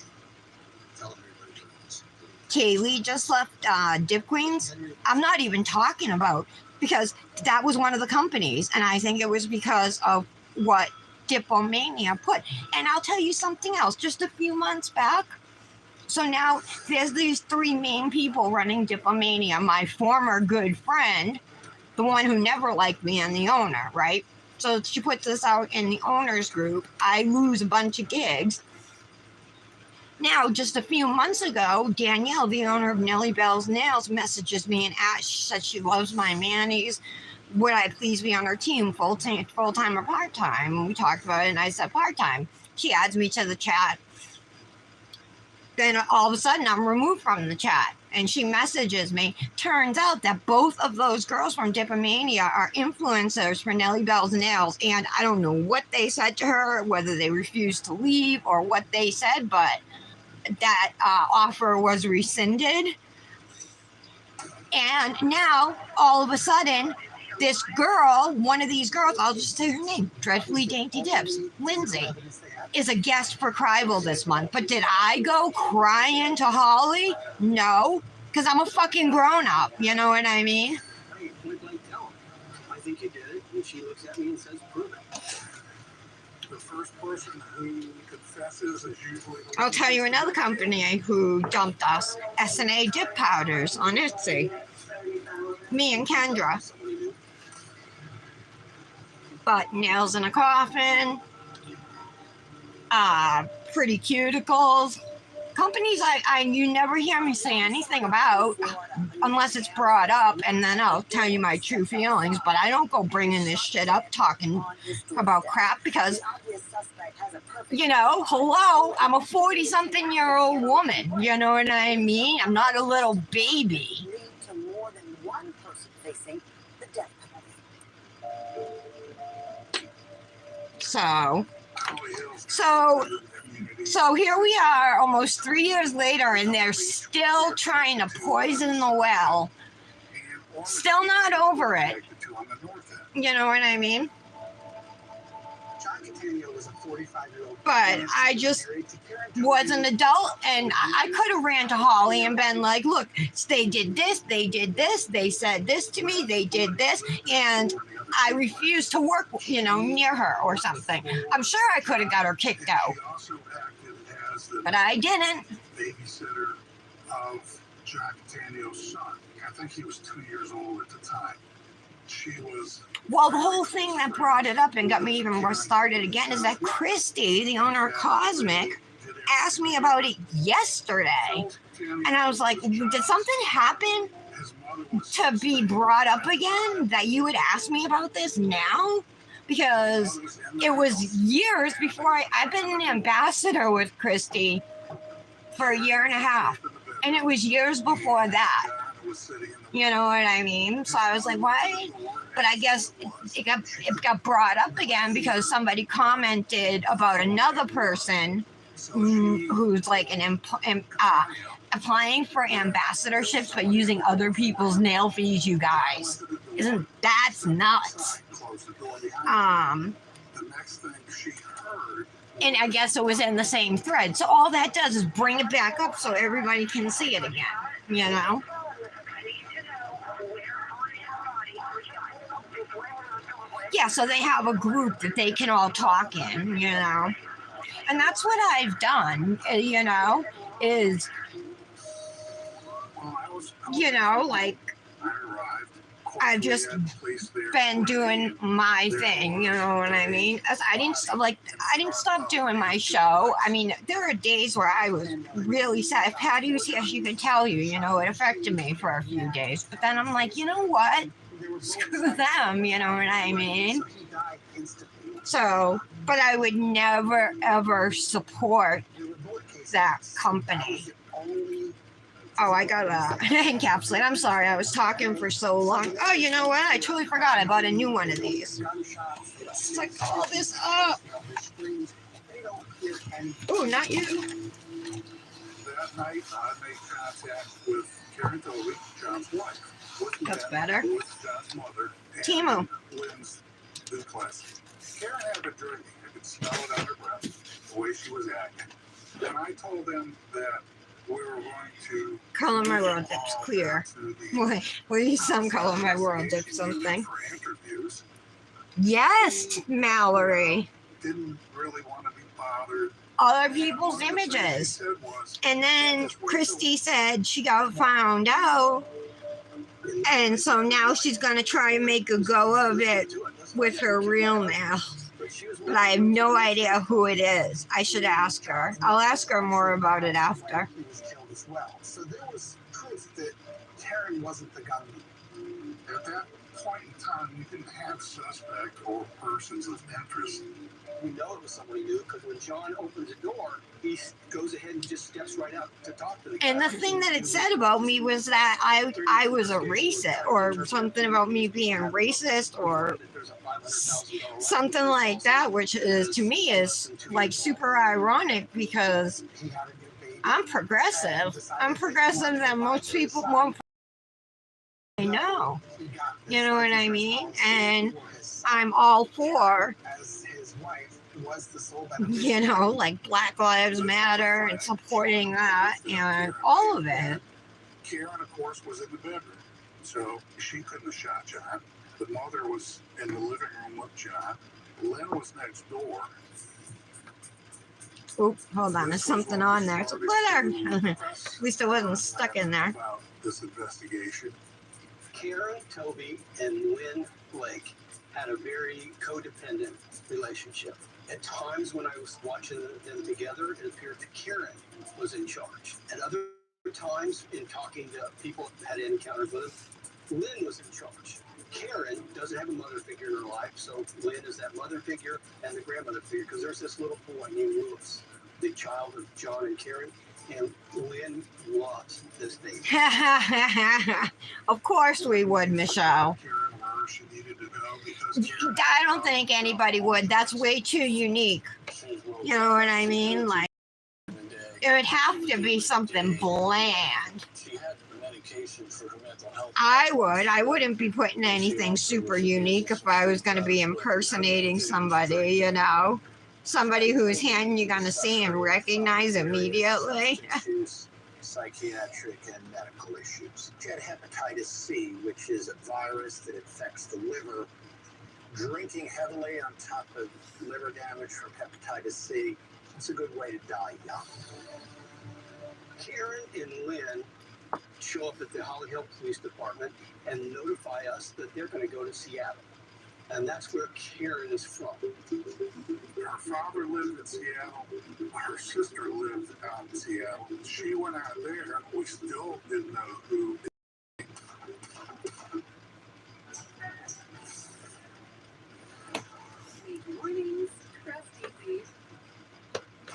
tell everybody what it is. Kaylee just left Dip Queens. I'm not even talking about, because that was one of the companies, and I think it was because of what Dipomania put. And I'll tell you something else, just a few months back. So now there's these three main people running Dipomania. My former good friend, the one who never liked me, and the owner, right? So she puts this out in the owners group. I lose a bunch of gigs. Now, just a few months ago, Danielle, the owner of Nellie Bell's Nails, messages me and said she loves my manis. Would I please be on her team, full-time or part-time? We talked about it, and I said part-time. She adds me to the chat. Then all of a sudden, I'm removed from the chat, and she messages me. Turns out that both of those girls from Dipomania are influencers for Nellie Bell's Nails, and I don't know what they said to her, whether they refused to leave or what they said, but that offer was rescinded. And now, all of a sudden, this girl, one of these girls, I'll just say her name, Dreadfully Dainty Dips, Lindsay, is a guest for Cryville this month. But did I go crying to Holly? No, because I'm a fucking grown-up, you know what I mean? I think you did it, and she looks at me and says, prove it. The first person who confesses is usually... I'll tell you another company who dumped us, S&A Dip Powders on Etsy. Me and Kendra. But Nails in a Coffin, Pretty Cuticles, companies you never hear me say anything about unless it's brought up, and then I'll tell you my true feelings, but I don't go bringing this shit up talking about crap because, you know, hello, I'm a 40-something-year-old woman, you know what I mean? I'm not a little baby. To more than one person facing the death penalty. So here we are almost 3 years later, and they're still trying to poison the well. Still not over it. You know what I mean? But I just was an adult, and I could have ran to Holly and been like, look, they did this, they said this to me, they did this, and I refused to work, you know, near her or something. I'm sure I could have got her kicked out, but I didn't. Babysitter of Jack Daniel's son. I think he was 2 years old at the time. She was... Well, the whole thing that brought it up and got me even more started again is that Christy, the owner of Cosmic, asked me about it yesterday. And I was like, did something happen to be brought up again that you would ask me about this now? Because it was years before I've been an ambassador with Christy for 1.5 years. And it was years before that. You know what I mean? So I was like, why? But I guess it got brought up again because somebody commented about another person who's like applying for ambassadorships but using other people's nail fees, you guys. That's nuts. And I guess it was in the same thread. So all that does is bring it back up so everybody can see it again, you know? Yeah, so they have a group that they can all talk in, you know? And that's what I've done, you know, is, you know, like, I've just been doing my thing, you know what I mean? As I didn't stop doing my show. I mean, there are days where I was really sad. If Patty was here, she could tell you, you know, it affected me for a few days. But then I'm like, you know what? Screw them, you know what I mean? So, but I would never ever support that company. Oh, I got a encapsulate. I'm sorry, I was talking for so long. Oh, you know what? I totally forgot I bought a new one of these. Let's like all this up. Oh, not you. That night, I made contact with Karen Toby, John's wife. That's better. John's mother. Timo. Lynn's new class. Karen had been drinking. I could smell it on her breath, the way she was acting. And I told them that we were going to color my world dip's clear. Will you some color my world dip something? Yes, Mallory. Didn't really want to be bothered. Other people's images. And then Christy said she got found out. And so now she's going to try and make a go of it with her real nail. But I have no idea who it is. I should ask her. I'll ask her more about it after. So there was proof that Karen wasn't the gunman. At that point in time, we didn't have suspect or persons of interest. We know it was someone he knew because when John opens the door, he goes ahead and just steps right out to talk to the guy. And the thing that it said about me was that I was a racist, or something about me being racist, or something like that, which is to me is like super ironic because I'm progressive. I'm progressive that most people won't know. You know what I mean? And I'm all for, you know, like Black Lives Matter and supporting that and all of it. Karen, of course, was in the bedroom, so she couldn't have shot John. The mother was in the living room with John. Lynn was next door. Oop, hold on, there's something on there. It's a glitter. At least it wasn't stuck in there. About this investigation. Karen, Toby, and Lynn Blake had a very codependent relationship. At times when I was watching them together, it appeared that Karen was in charge. At other times, in talking to people that had encounters with him, Lynn was in charge. Karen doesn't have a mother figure in her life, so Lynn is that mother figure and the grandmother figure, because there's this little boy named Lewis, the child of John and Karen, and Lynn loves this baby. Of course we would, Michelle. I don't think anybody would. That's way too unique. You know what I mean? Like, it would have to be something bland. I wouldn't be putting anything super unique if I was going to be impersonating somebody, you know? Somebody whose hand you're going to see and recognize immediately. Psychiatric and medical issues. She had hepatitis C, which is a virus that affects the liver. Drinking heavily on top of liver damage from hepatitis C, it's a good way to die young. Karen and Lynn show up at the Holly Hill Police Department and notify us that they're going to go to Seattle. And that's where Karen is from. Her father lived in Seattle. Her sister lived out in Seattle. She went out there. We still didn't know who.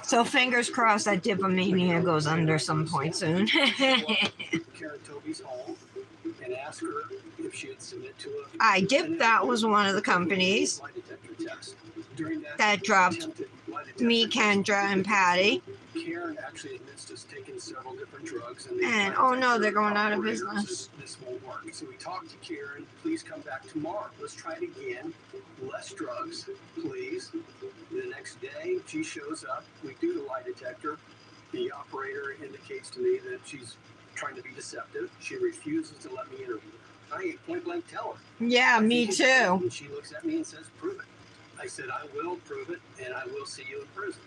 So fingers crossed that Dipomania goes under some point soon. Karen Toby's home and asked her if she would submit to a... iDip, that was one of the companies that dropped me, Kendra, and Patty. Karen actually admits to taking several different drugs. And oh no, they're going out of business. This won't work. So we talked to Karen. Please come back tomorrow. Let's try it again. Less drugs, please. The next day, she shows up. We do the lie detector. The operator indicates to me that she's trying to be deceptive. She refuses to let me interview her. I point blank tell her. Yeah, me too. And she looks at me and says, "Prove it." I said, "I will prove it, and I will see you in prison."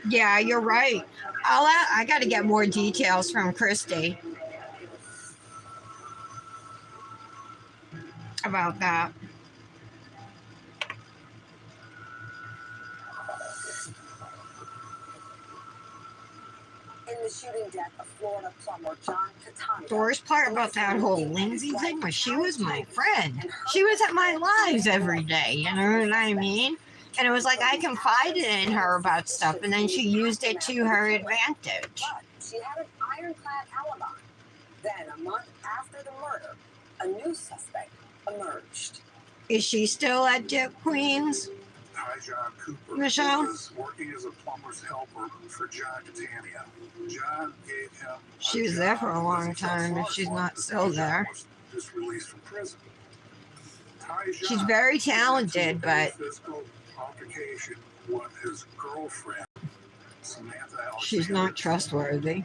Yeah, you're right. I got to get more details from Christy. about that. In the shooting death of Florida plumber John Catania. The worst part about that whole Lindsay thing was she was my friend. She was at my lives every day, you know what I mean? And it was like I confided in her about stuff, and then she used it to her advantage. But she had an ironclad alibi. Then, a month after the murder, a new suspect emerged. Is she still at Dip Queens? John Cooper Michelle? was working as a plumber's helper for John Catania. John gave him She was there for a long time if she's not still there. was just released from prison. She's very talented, but physical altercation with his girlfriend, Samantha she's not trustworthy.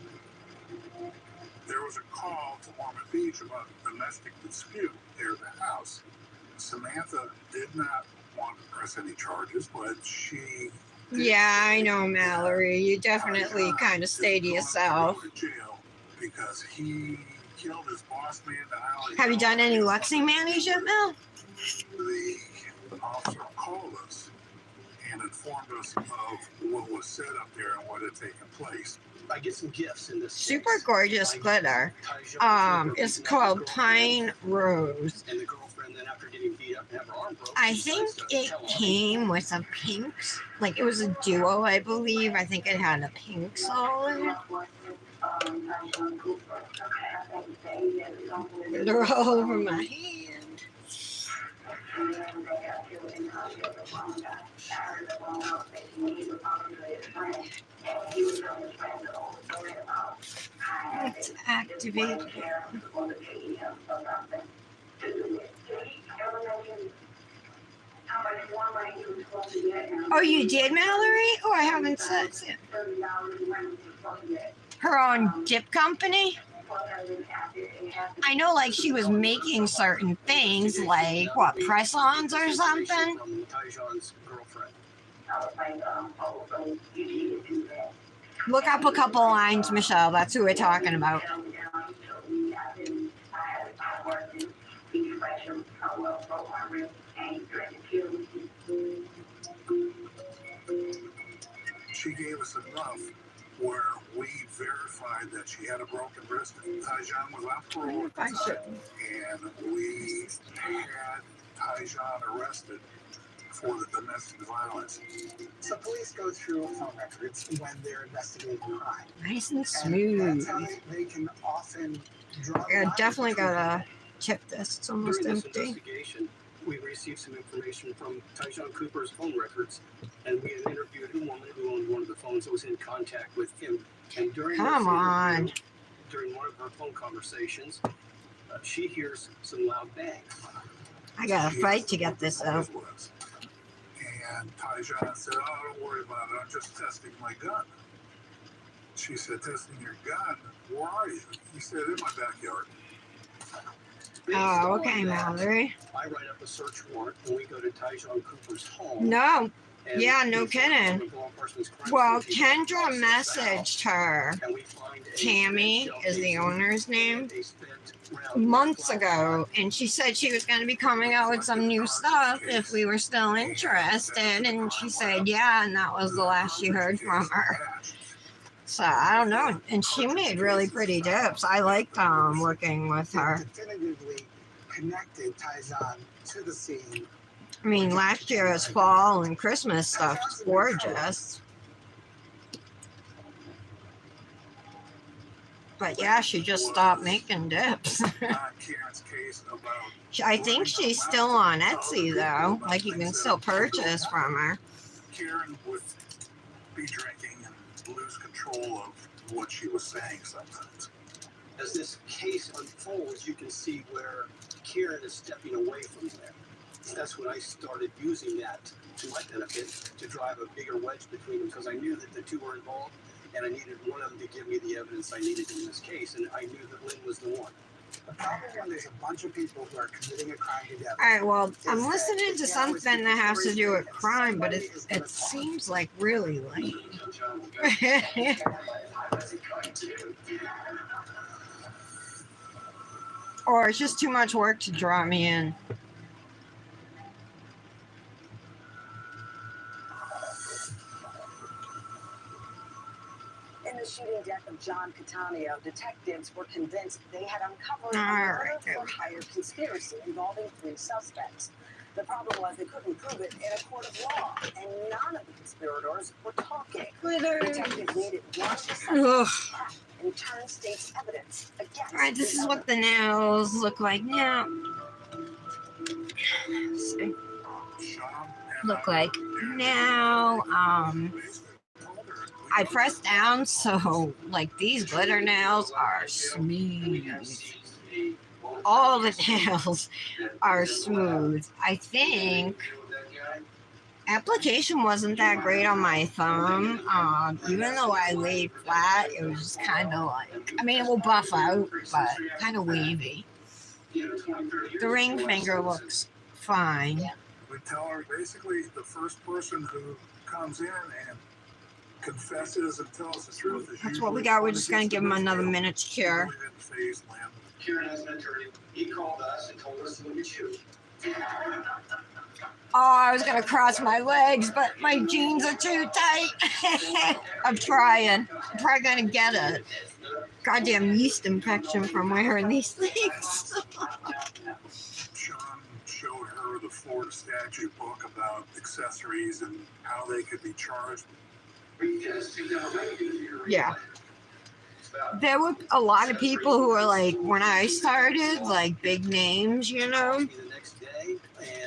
There was a call to Ormond Beach about a domestic dispute near the house. Samantha did not want to press any charges, but she... Yeah, I know, Mallory. You definitely kind of stay to yourself. Jail because he killed his boss man. Have you done any Lexi Manny's yet, Mel? The officer called us and informed us of what was said up there and what had taken place. I get some gifts in this Super gorgeous glitter. It's called Pine Rose. And the girlfriend then after getting beat up and have her arm broke. I think it came with a pink, like it was a duo, I believe. I think it had a pink sole in it. They're all over my hand. Let's activate it. Oh, you did, Mallory? Oh, I haven't said it. Her own dip company? I know, like, she was making certain things, like, what, press-ons or something? Look up a couple lines, Michelle. That's who we're talking about. She gave us enough where we verified that she had a broken wrist. Tyjon was on parole, and we had Tyjon arrested for the domestic violence. So police go through phone records when they're investigating crime. Nice and smooth. They can often draw. Yeah, definitely gotta check this. It's almost During this empty. investigation, we received some information from Tyjon Cooper's phone records, and we had interviewed a woman who owned one of the phones that was in contact with him. And during Come on. During one of her phone conversations, she hears some loud bangs. I gotta fight to get this out. And Tyjon said, "Oh, don't worry about it. I'm just testing my gun." She said, "Testing your gun? Where are you?" He said, "In my backyard." Oh, okay, Mallory. I write up a search warrant when we go to Tyjon Cooper's home. No. Yeah, no kidding. Well, Kendra messaged her. Tammy is the owner's name. Months ago, and she said she was going to be coming out with some new stuff if we were still interested, and she said yeah, and that was the last she heard from her. So I don't know, and she made really pretty dips. I liked working with her. Definitively connected Tyjon to the scene. I mean, last year's fall and Christmas stuff was gorgeous. But yeah, she just stopped making dips. I think she's still on Etsy though. Like you can still purchase from her. Karen would be drinking and lose control of what she was saying sometimes. As this case unfolds, you can see where Karen is stepping away from there. That's when I started using that to my benefit to drive a bigger wedge between them because I knew that the two were involved and I needed one of them to give me the evidence I needed in this case, and I knew that Lynn was the one. The problem when there's a bunch of people who are committing a crime together. All right, well, I'm listening to something that has to do with crime, but it seems like really late. Or it's just too much work to draw me in. the shooting death of John Catania, detectives were convinced they had uncovered All a right, murder there for we go. hire conspiracy involving 3 suspects. The problem was they couldn't prove it in a court of law, and none of the conspirators were talking. Detectives needed one Ugh. suspect and turn state's evidence against All right, this the is other. what the nails look like now. Let's see. Look like now. I pressed down, so like these glitter nails are smooth. All the nails are smooth. I think application wasn't that great on my thumb. Even though I laid flat, it was just kind of like, I mean, it will buff out, but kind of wavy. The ring finger looks fine. We tell her basically the first person who comes in and confesses and tells the truth is That's what we got. We're just going to give him another minute to cure. Kieran has an attorney. He called us and told us to look at you. Oh, I was going to cross my legs, but my jeans are too tight. I'm trying. I'm probably going to get a goddamn yeast infection from wearing these things. Sean showed her the Florida statute book about accessories and how they could be charged. Yeah. There were a lot of people who were like, when I started, like big names, you know,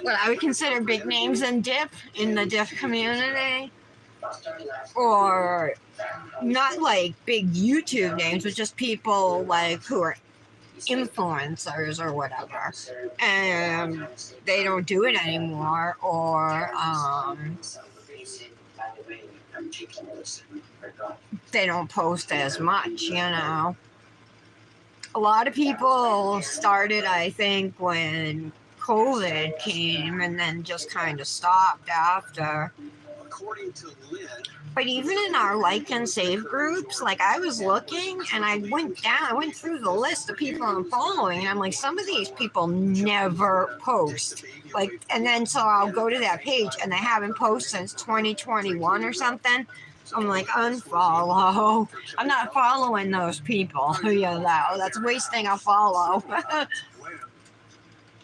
what I would consider big names in the diff community, or not like big YouTube names, but just people like who are influencers or whatever, and they don't do it anymore, or they don't post as much, you know. A lot of people started, I think, when COVID came and then just kind of stopped after. According to Lynn, but even in our like and save groups, like I was looking and I went through the list of people I'm following, and I'm like, some of these people never post. Like, and then so I'll go to that page and they haven't posted since 2021 or something. I'm like, unfollow. I'm not following those people. You know, that's wasting a follow. Lynn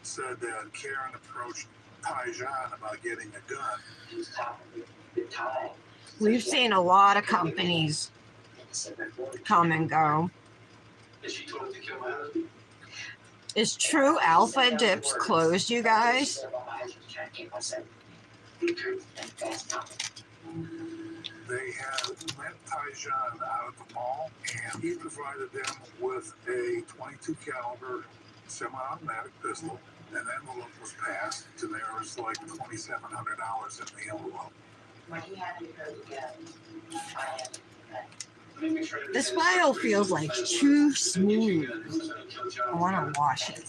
said that Karen approached Tyjon about getting a gun. We've seen a lot of companies come and go. Is True Alpha Dips closed, you guys? They had met Tyjon out at the mall, and he provided them with a .22 caliber semi-automatic pistol. An envelope was passed, and there was like $2,700 in the envelope. This file feels like too smooth. I want to wash it.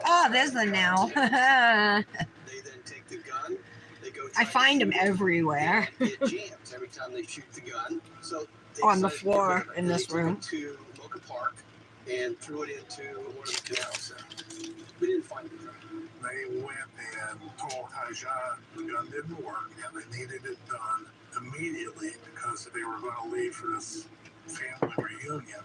Oh, there's the nail. I find them everywhere. every time they shoot the gun. So on the floor in this room. To Mocha Park and threw it into one of the canals there. We didn't find it. They went and told Tyjon the gun didn't work and they needed it done immediately because they were going to leave for this family reunion.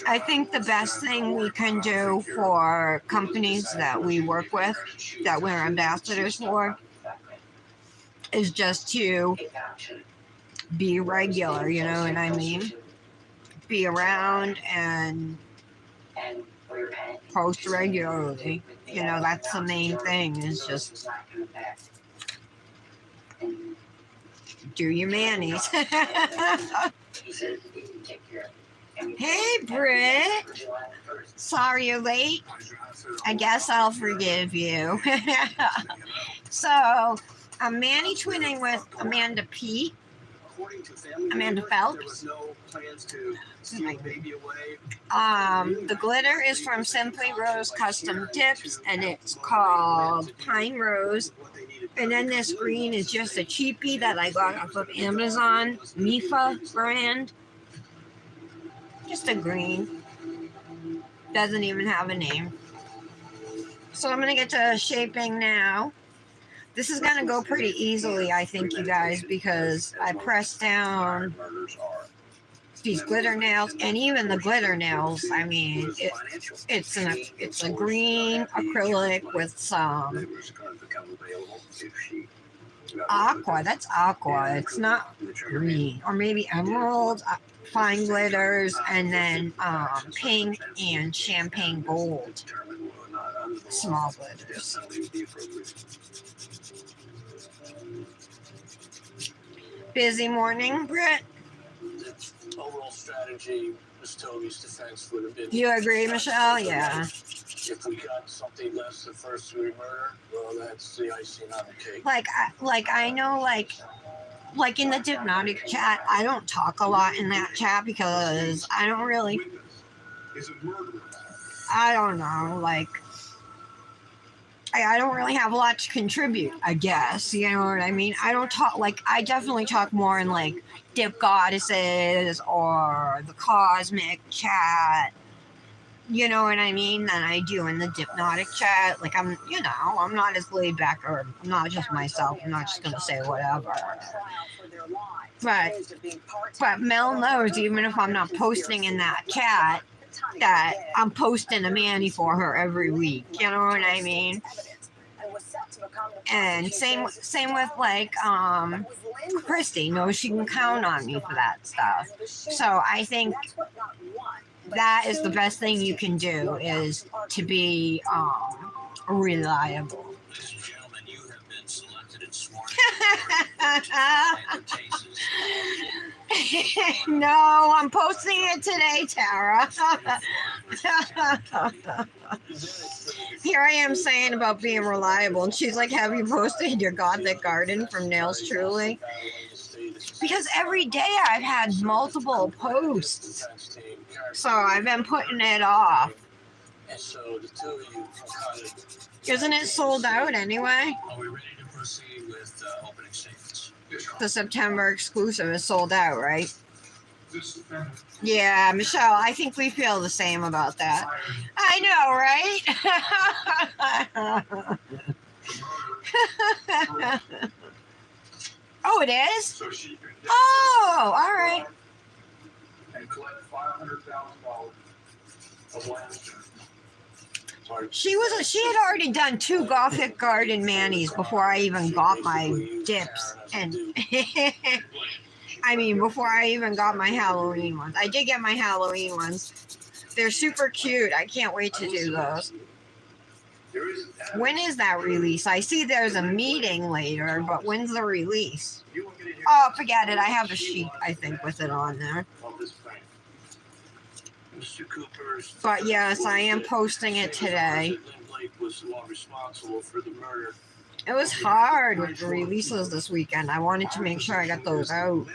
I think the best thing we can do for companies that we work with, that we're ambassadors for, is just to be regular, you know what I mean? Be around and post regularly. You know, that's the main thing, is just do your manis. Hey, Britt. Sorry you're late. I guess I'll forgive you. So, I'm Manny twinning with Amanda P. Amanda Phelps. The glitter is from Simply Rose Custom Dips, and it's called Pine Rose. And then this green is just a cheapie that I got off of Amazon, Mifa brand. Just a green. Doesn't even have a name. So I'm going to get to shaping now. This is going to go pretty easily, I think, you guys, because I pressed down these glitter nails, and even the glitter nails, I mean, it's a green acrylic with some aqua. That's aqua. It's not green, or maybe emerald, fine glitters, and then pink and champagne gold small glitters. Busy morning, Britt? Overall strategy was Toby's defense would have been. You agree, Michelle? Yeah. If we got something less than first degree murder, well, that's the icing on the cake. I know, like in the Hypnotic chat, I don't talk a lot in that chat because I don't really, I don't know, like, I don't really have a lot to contribute, I guess, you know what I mean? I don't talk, like, I definitely talk more in, like, Dip Goddesses or the Cosmic chat, you know what I mean, than I do in the Hypnotic chat. Like, I'm not as laid back, or I'm not just myself, I'm not just gonna say whatever. But Mel knows, even if I'm not posting in that chat, that I'm posting a Manny for her every week, you know what I mean? And same with like Christy knows she can count on me for that stuff. So I think that is the best thing you can do, is to be reliable. Ladies and gentlemen, you have been selected and sworn. No, I'm posting it today, Tara. Here I am saying about being reliable, and she's like, have you posted your Gothic Garden from Nails Truly? Because every day I've had multiple posts, so I've been putting it off. Isn't it sold out anyway? Are we ready to proceed with opening statements? The September exclusive is sold out, right? Yeah, Michelle, I think we feel the same about that. I know, right? Oh, it is? Oh, all right. And collect $500,000 of last year. She had already done 2 Gothic Garden Mannies before I even got my dips, and I mean before I even got my Halloween ones. I did get my Halloween ones. They're super cute. I can't wait to do those. When is that release? I see there's a meeting later, but when's the release? Oh, forget it. I have a sheet, I think, with it on there. Mr. Cooper's. But yes, I am posting it today. Was responsible for the murder. It was hard with the releases this weekend. I wanted to make sure I got those out.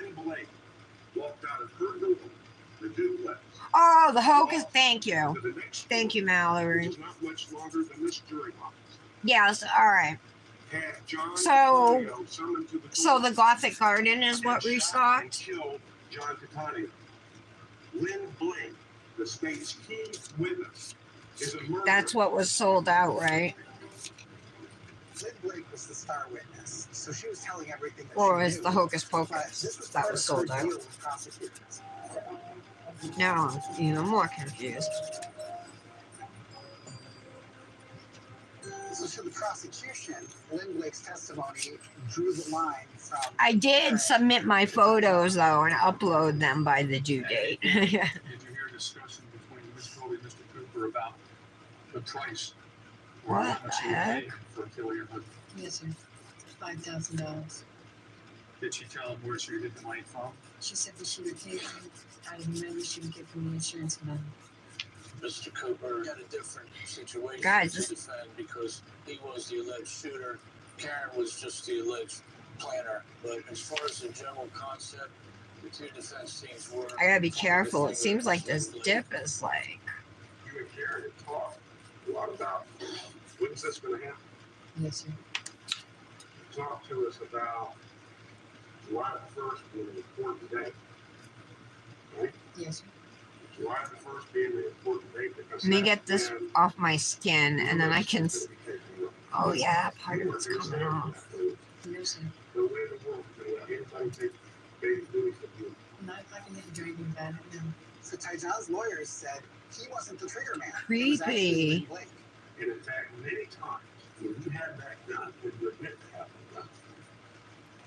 Oh, the Hocus. Thank you. Thank you, Mallory. Yes, all right. So the Gothic Garden is what restocked? The state's key witness is a murder. That's what was sold out, right? Lynn Blake was the star witness, so she was telling everything. Or was the Hocus Pocus that was sold out? Now I'm even more confused. So to the prosecution, Lynn Blake's testimony drew the line from... I did submit my photos, though, and upload them by the due date. Did you hear discussion between Ms. Coley and Mr. Cooper about the price? What the heck? For killing your husband? Yes, sir. $5,000. Did she tell him where she would get the money from? She said that she would take out of the money she would get from the insurance money. Mr. Cooper got a different situation Guys, to defend because he was the alleged shooter. Karen was just the alleged planner. But as far as the general concept, the 2 defense teams were... I gotta be careful. It seems like this dip is like... You and Karen had talked a lot about when's this going to happen? Yes, sir. Talk to us about July the 1st being an important day. Right? Yes, sir. July the 1st being an important day because... Let me get this off my skin, and then I can... Oh, yeah, part of it's coming off. No, sir. No way in the world can let anybody take baby Louie from you. Not if I can get a dragging back. I don't know. So Tyjon's lawyers said he wasn't the trigger man. It was actually Creepy. Lynn Blake. And in fact, many times when you had that gun, when you admit to having a gun,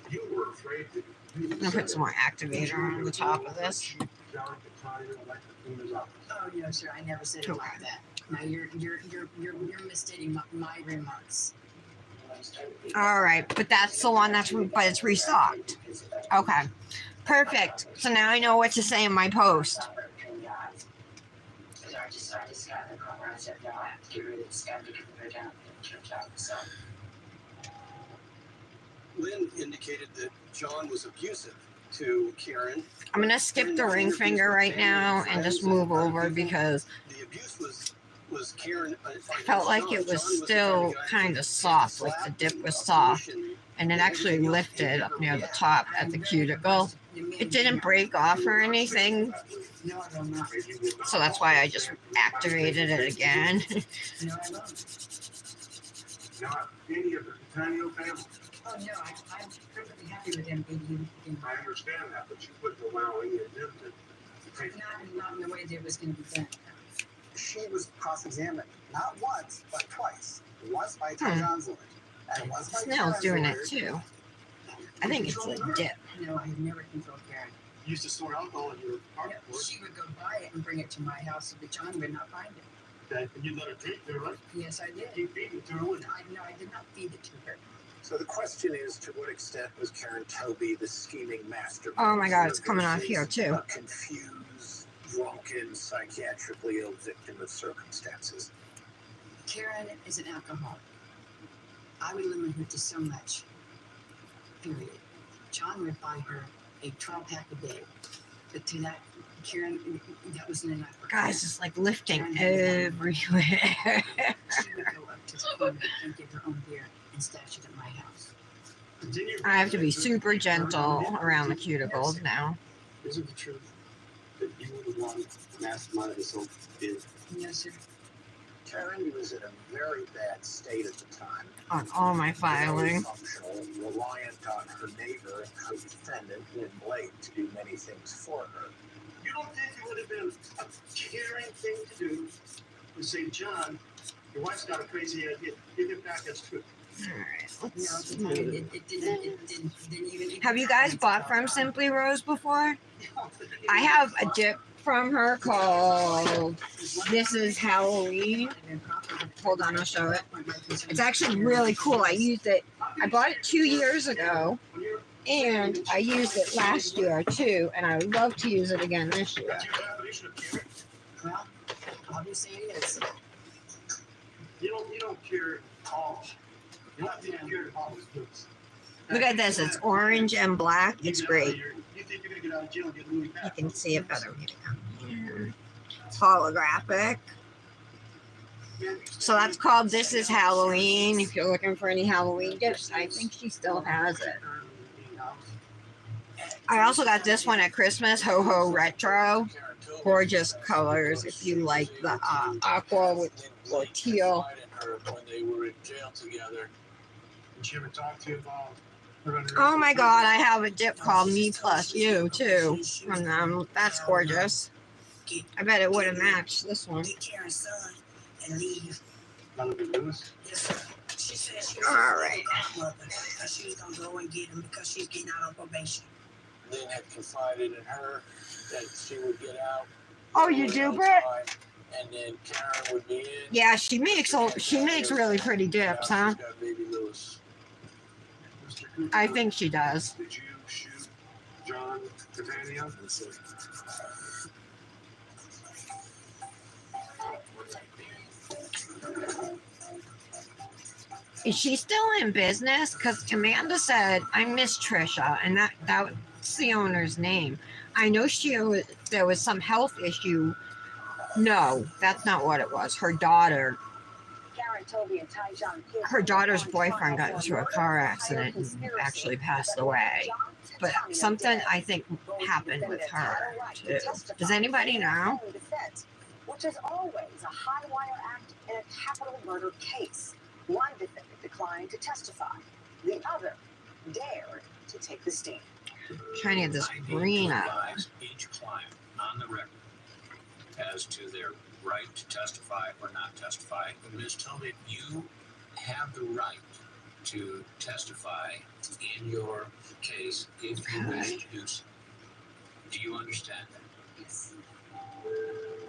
you were afraid to I'm gonna put some more activator on the top of this. Oh, no, sir, I never said it like that. Now you're misstating my remarks. All right, but that's the one but it's restocked. Okay, perfect. So now I know what to say in my post. Lynn indicated that John was abusive to Karen. I'm gonna skip the ring finger right now and just move over because the abuse was Karen. I felt like it was still kind of soft, like the dip was soft, and it actually lifted up near the top at the cuticle. It didn't break off or anything, so that's why I just activated it again. Not any of the Catania family. Oh, no, I'm perfectly happy with him being I understand that, but you wouldn't allow any of them to take. not in the way that it was going to be done. She was cross-examined, not once, but twice. Once by Tyjon's lawyer, and once by Snell's Karen's doing it lawyer. too. I think it's a dip. No, I've never controlled Karen. You used to store alcohol in your No, apartment, of course. she would go buy it and bring it to my house, but John would not find it. Okay, and you let her drink there, right? Yes, I did. You feed it to her, wouldn't you? No, I did not feed it to her. So the question is, to what extent was Karen Toby the scheming mastermind? Oh my God, it's coming off here too. A confused, drunken, psychiatrically ill victim of circumstances. Karen is an alcoholic. I would limit her to so much. Period. John would buy her a 12-pack a day. But to that, Karen, that wasn't enough for her. Guys, it's like lifting everywhere. She would go up to the corner and get her own beer and stash it at my house. I have to be super gentle around the cuticles now. Is it the truth that you were the one mastermind of this whole deal? No, sir. Karen was in a very bad state at the time. On all my filing. Functional, reliant on her neighbor and co-defendant, Lynn Blake, to do many things for her. You don't think it would have been a caring thing to do to say, John, your wife's got a crazy idea. Give it back, that's true. Alright, No, let's it move. didn't even. Have you guys bought from Simply Rose before? I have a dip from her called This Is Halloween. Hold on, I'll show it. It's actually really cool. I used it. I bought it 2 years ago, and I used it last year too, and I would love to use it again this year. Well, obviously it is. You don't care all. You don't think you're all as good. Look at this. It's orange and black. It's great. You think you're gonna get out of jail and get a movie You back? can see it better. Here. It's holographic. So that's called This Is Halloween. If you're looking for any Halloween gifts, I think she still has it. I also got this one at Christmas, Ho Ho Retro. Gorgeous colors if you like the aqua with or teal. When they were in jail together. Did she ever talk to you about her? Oh my God, I have a dip called Me Plus You too from them. That's gorgeous. I bet it would have matched this one. Get Karen's son and leave. None of it news? Yes, sir. She said she was All right. because she was gonna go and get him because she's getting out on probation. Lynn had confided in her that she would get out. Oh, you do, Britt? And then Karen would be in. Yeah, she makes really pretty dips, huh? She's got baby Lewis. I think she does. Did you shoot John Catania? Is she still in business? Because Amanda said, I miss Trisha, and that's the owner's name. I know there was some health issue. No, that's not what it was. Her daughter's boyfriend got into a car accident and actually passed away. But something I think happened with her too. Does anybody know? Which is always a high wire act in a capital murder case. One defendant declined to testify. The other dared to take the stand. Trying to get this green up. Each client on as to their right to testify or not testify. Ms. Toby, you have the right to testify in your case if you wish to do so. Do you understand that? Yes.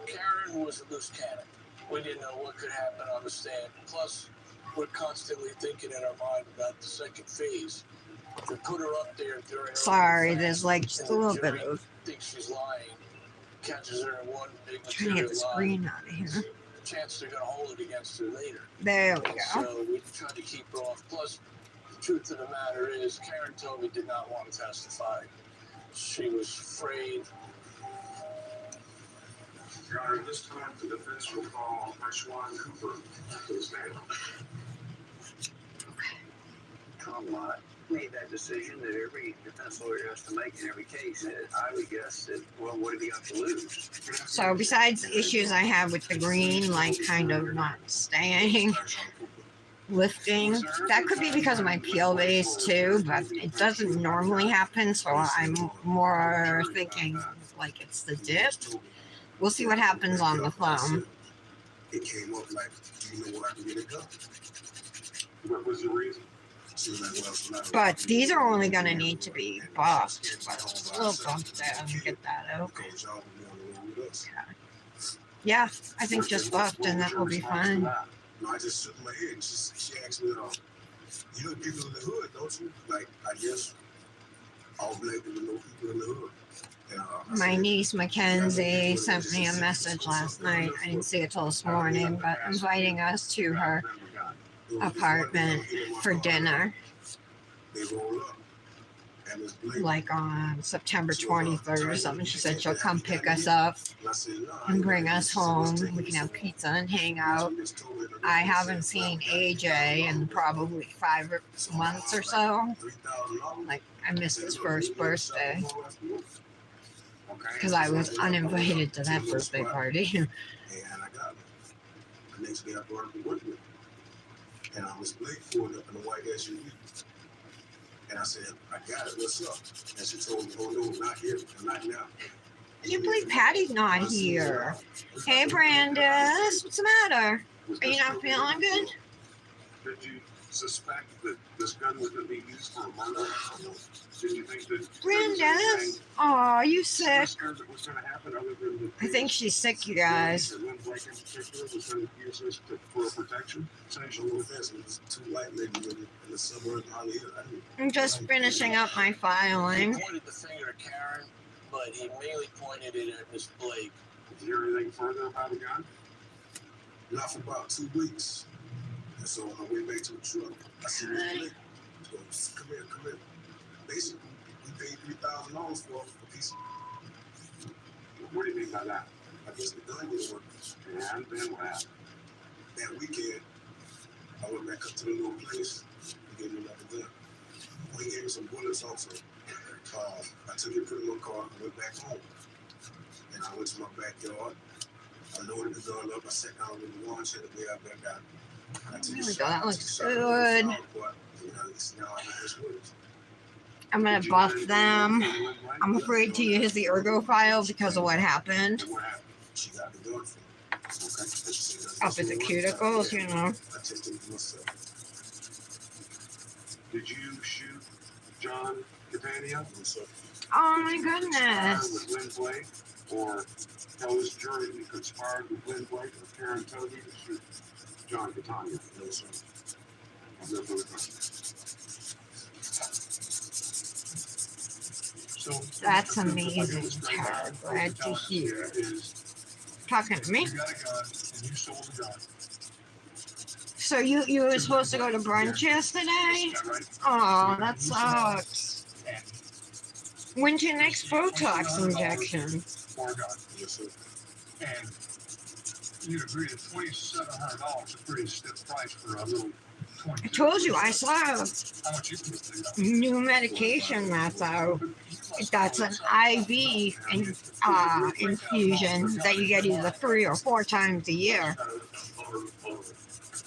Karen was a loose cannon. We didn't know what could happen on the stand. Plus, we're constantly thinking in our mind about the second phase. If we put her up there during her Sorry, defense there's like just a little bit of thinks she's lying, catches her in one big trying to get the material lie, screen out of here. the chance they're going to hold it against her later. There we And go. so we tried to keep her off. Plus, the truth of the matter is, Karen Toby did not want to testify. She was afraid. Your Honor, at this time, the defense will call Ashwan Cooper to the stand. Tom Lott made that decision that every defense lawyer has to make in every case. And I would guess that, well, what did he have to lose? So besides the issues I have with the green, like kind of not staying, lifting, that could be because of my peel base too, but it doesn't normally happen, so I'm more thinking like it's the dip. We'll see what happens on the thumb. It came up like, do you know where I can get it done? What was the reason? But these are only going to need to be buffed. But we'll buff that and get that out. Okay. Yeah, I think just buffed and that will be fine. No, I just shook my head. She asked me, you know people in the hood, don't you? Like, I guess all black people know people in the hood. My niece Mackenzie sent me a message last night. I didn't see it till this morning, but inviting us to her apartment for dinner, like on September 23rd or something. She said she'll come pick us up and bring us home. We can have pizza and hang out. I haven't seen AJ in probably 5 months or so. Like, I missed his first birthday because I was uninvited to that birthday party. And I got it. The next day I brought him to work with me. And I was Blake pulled up in a white SUV. And I said, I got it, what's up? And she told me, oh no, not here, not now. I can't believe Patty's not here. Hey, Brandis, what's the matter? Are you not feeling good? Did you suspect that this gun was going to be used for a murder? Did you think that Brandis? Oh, you sick? that was going to happen other than I think she's sick, you guys. that Lynn Blake in particular was going to use this for protection? Essentially, with this, it was 2 white ladies in the suburb of Hollywood. I'm just finishing up my He filing. pointed the finger at Karen, but he mainly pointed it at Miss Blake. Did you hear anything further about the gun? Not for about 2 weeks. And so on my way back to the truck, I said, Miss Blake, he goes, come here. Basically, we paid $3,000 for a piece of. What do you mean by that? I guess the gun didn't work. And then what happened? That weekend, I went back up to the little place. He gave me another gun. Well, he gave me some bullets also. I took it, put it in my car, and went back home. And I went to my backyard. I loaded the gun up. I sat down in the lawn chair the way I back out. There we go. That looks good. I'm going to buff them. I'm afraid to use the ergo file because of what happened. Up at the cuticles, you know. Did you shoot John Catania? Oh my goodness. With Lynn Blake, or tell this jury you conspired with Lynn Blake or Karen Toby to shoot John Catania? No, sir. No further questions. So That's amazing, Tara. Glad to hear. Talking to me. You got a gun and you sold the gun. So you were supposed to go to brunch yesterday? Oh, that sucks. When's your next Botox injection? For a gun. Yes, sir. And you agreed at $2,700, a pretty stiff price for a little. I told you, I saw How much you put through that? new medication that's out. That's an IV infusion that you get either 3 or 4 times a year.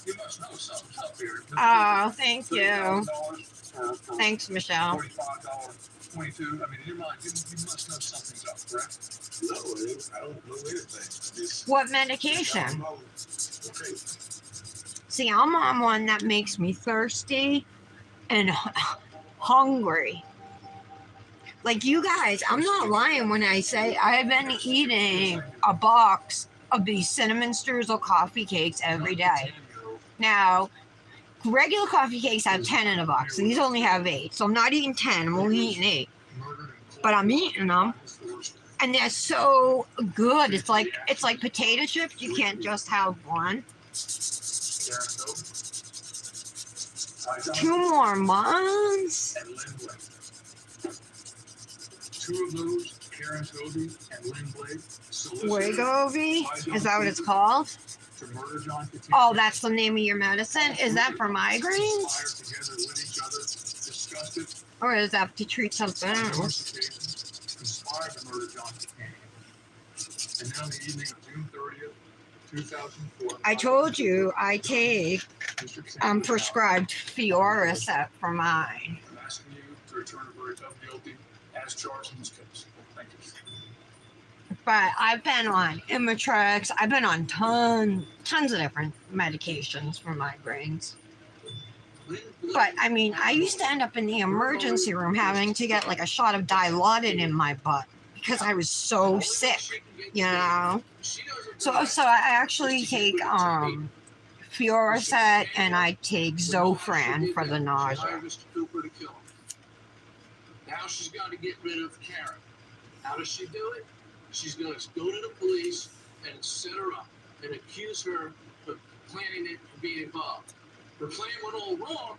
You must know something's up here. Oh, thank you. $30,000 for Thanks, Michelle. $45, 22. I mean, in your mind, you must know something's up, correct? No, I don't know anything. Just What medication? okay. See, I'm on one that makes me thirsty and hungry. Like you guys, I'm not lying when I say I've been eating a box of these cinnamon streusel coffee cakes every day. Now, regular coffee cakes have 10 in a box. These only have 8. So I'm not eating 10. I'm only eating 8. But I'm eating them. And they're so good. It's like potato chips. You can't just have one. 2 more months. Two of those, Karen Toby and Lynn Blake, Wegovy? Is that what it's called? to murder John Catania. Oh, that's the name of your medicine? Is that for migraines? Conspired together with each other, discussed it, Or is that to treat something else? conspired to murder John Catania. And now on the evening of June 30th, 2004. I told you I take prescribed Fioricet for mine. I'm asking you to return a verdict of guilty as charged in this case. Thank you. But I've been on Imitrex. I've been on tons of different medications for migraines. But I mean, I used to end up in the emergency room having to get like a shot of Dilaudid in my butt because I was so sick, you know. So I actually take Fioricet and I take Zofran for the nausea. Now she's got to get rid of Karen. How does she do it? She's going to go to the police and set her up and accuse her of planning it and being involved. Her plan went all wrong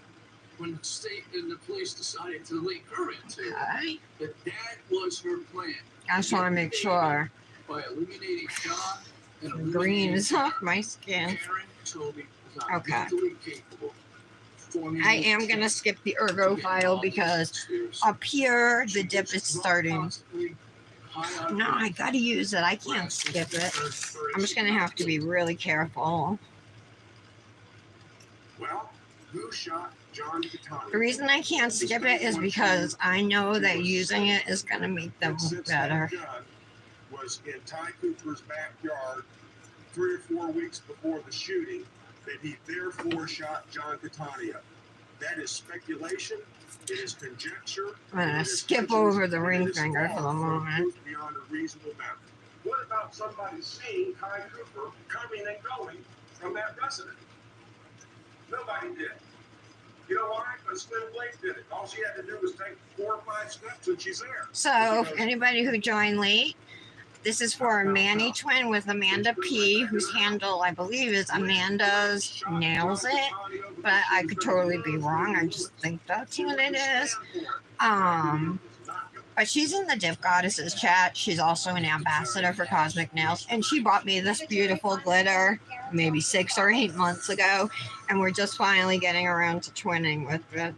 when the state and the police decided to link her into it. But that was her plan. I just want to make sure. By eliminating John and Green is off my skin. Karen Toby was not Okay. mentally capable. I am going to skip the ergo file because up here the dip is starting. No, I got to use it. I can't skip it. I'm just going to have to be really careful. Well, who shot John Catania? The reason I can't skip it is because I know that using it is going to make them look better. Was in Ty Cooper's backyard 3 or 4 weeks before the shooting, that he therefore shot John Catania. That is speculation. It is conjecture. I'm going to skip over the ring finger for the moment. Beyond a reasonable doubt. What about somebody seeing Ty Cooper coming and going from that residence? Nobody did. You know why? Because Lynn Blake did it. All she had to do was take 4 or 5 steps and she's there. So, if anybody who joined late, this is for a Manny twin with Amanda P, whose handle I believe is Amanda's Nails It, but I could totally be wrong. I just think that's what it is. But she's in the Dip Goddesses chat. She's also an ambassador for Cosmic Nails, and she bought me this beautiful glitter maybe 6 or 8 months ago, and we're just finally getting around to twinning with it.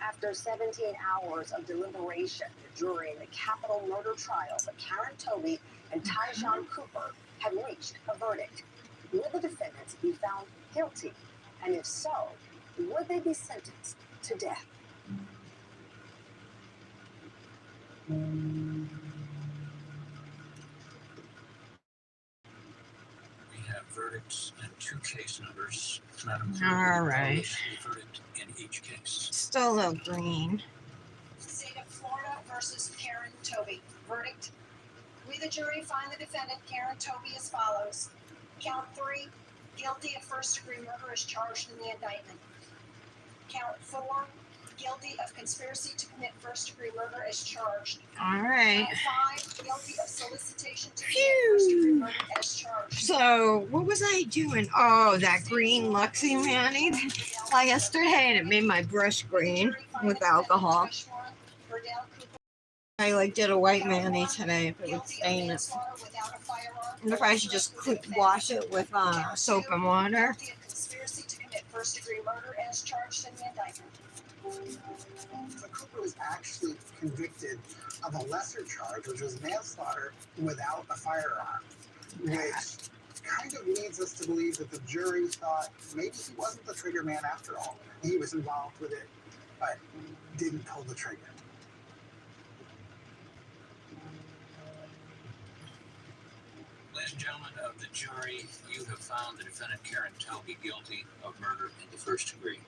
After 17 hours of deliberation, the jury in the capital murder trials of Karen Toby and Tyjon Cooper had reached a verdict. Will the defendants be found guilty? And if so, would they be sentenced to death? We have verdicts and 2 case numbers. Madam All right. The verdict in each case. Still a little green. State of Florida versus Karen Toby. Verdict. We, the jury, find the defendant, Karen Toby, as follows. Count 3, guilty of first-degree murder as charged in the indictment. Count 4, guilty of conspiracy to commit first-degree murder as charged. All right. Count 5, guilty of solicitation to commit first-degree murder as charged. So, what was I doing? Oh, that green Luxie Manny like yesterday, and it made my brush green with alcohol. I like did a white Manny today if it would stain it. I wonder if I should just wash it with soap and water. Conspiracy to commit first-degree murder as charged in the indictment. So Cooper was actually convicted of a lesser charge, which was manslaughter without a firearm, which kind of leads us to believe that the jury thought maybe he wasn't the trigger man after all. He was involved with it, but didn't pull the trigger. Ladies and gentlemen of the jury, you have found the defendant Karen Toby guilty of murder in the first degree.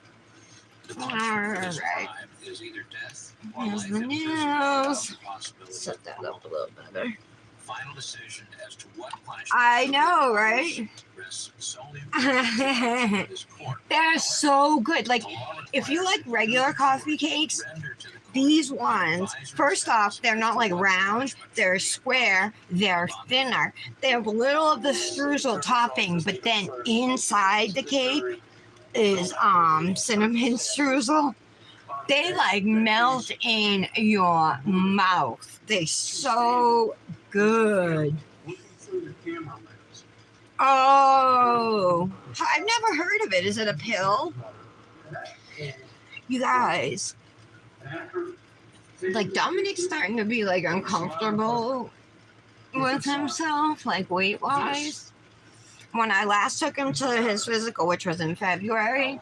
The punishment for this crime is either death or Here's life the in prison without news. the possibility Set of that parole. up a little better. Final decision as to what punishment I know, right? rests solely with this court. They're so good. Like, if you like regular coffee cakes, these ones, first off, they're not like round, they're square, they're thinner. They have a little of the streusel topping, but then inside the cake is cinnamon streusel. They like melt in your mouth. They're so good. Oh, I've never heard of it. Is it a pill? You guys, like Dominic's starting to be like uncomfortable with himself, like weight wise. When I last took him to his physical, which was in February,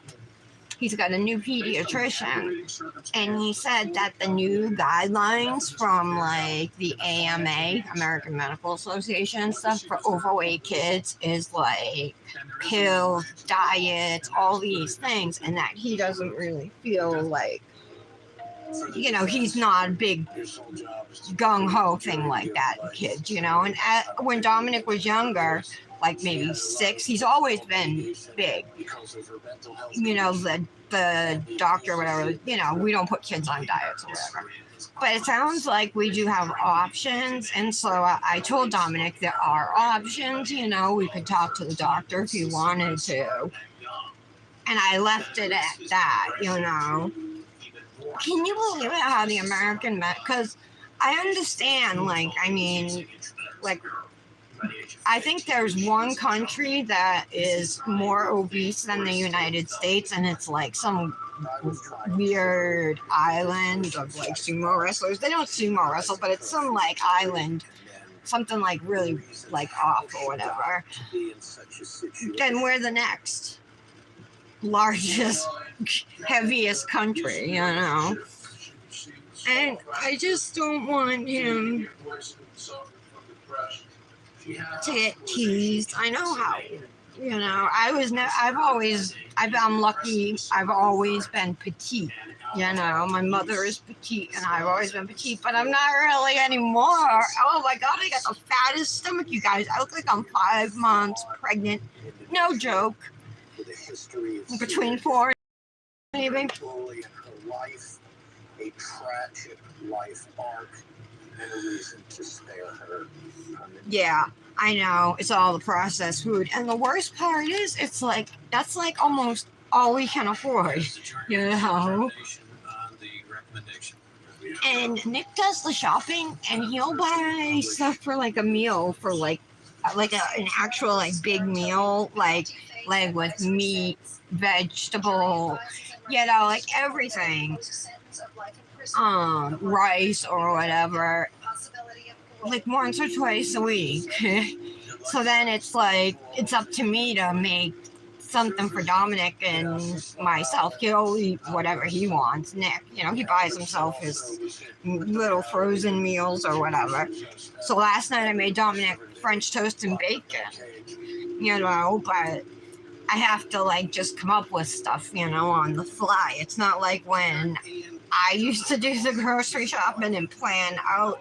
he's got a new pediatrician, and he said that the new guidelines from like the AMA, American Medical Association stuff for overweight kids is like pills, diets, all these things, and that he doesn't really feel like, you know, he's not a big gung-ho thing like that in kids, you know. And when Dominic was younger, like maybe 6, he's always been big. You know, the doctor, whatever, you know, we don't put kids on diets or whatever. But it sounds like we do have options. And so I told Dominic there are options, you know, we could talk to the doctor if you wanted to. And I left it at that, you know. Can you believe it how the American because I understand, like, I mean, like, I think there's one country that is more obese than the United States, and it's like some weird island of like sumo wrestlers. They don't sumo wrestle, but it's some like island, something like really like off or whatever. Then we're the next largest, heaviest country, you know. And I just don't want him to get teased. I know how, you know, I'm lucky, I've always been petite, you know, my mother is petite and I've always been petite, but I'm not really anymore. Oh my God, I got the fattest stomach, you guys. I look like I'm 5 months pregnant, no joke, between 4 and maybe. A tragic life arc and a reason to spare her. Yeah, I know. It's all the processed food. And the worst part is, it's like, that's like almost all we can afford, you know? And Nick does the shopping, and he'll buy stuff for like a meal, for like an actual like big meal, like with meat, vegetable, you know, like everything. Rice or whatever, like once or twice a week. So then it's like, it's up to me to make something for Dominic and myself. He'll eat whatever he wants. Nick, you know, he buys himself his little frozen meals or whatever. So last night I made Dominic French toast and bacon, you know, but I have to like just come up with stuff, you know, on the fly. It's not like when I used to do the grocery shopping and plan out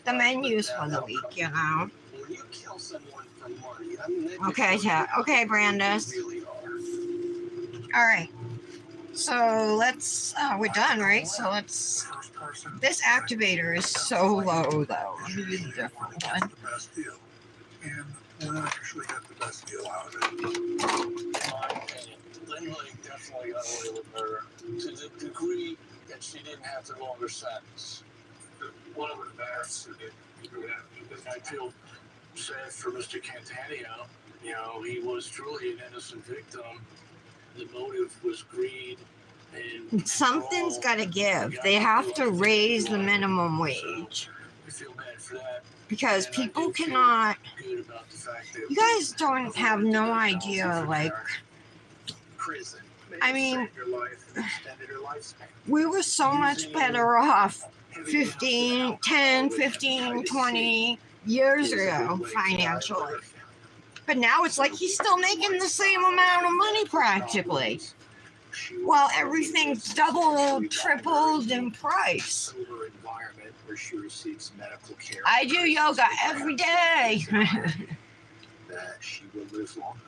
the menus for the week, you know. Okay, okay, Brandis. All right. So let's, we're done, right? So let's, this activator is so low, though. Let me use a different one. And we're not actually got the best deal out of it. Lindley definitely got away with murder to the degree that she didn't have the longer sentence. One of the best, I feel sad for Mr. Catania. You know, he was truly an innocent victim. The motive was greed. And something's got to give. They have to raise the minimum wage. I feel bad for that. because And I people do feel cannot. good about the fact that You guys don't have no idea, like, prison. I mean, Saved your life and extended your lifespan. we were so much better off 15, 10, 15, 20 years ago financially. But now it's like he's still making the same amount of money practically. While everything's doubled, tripled in price. Sober environment where she receives medical care. I do yoga every day. That she will live longer.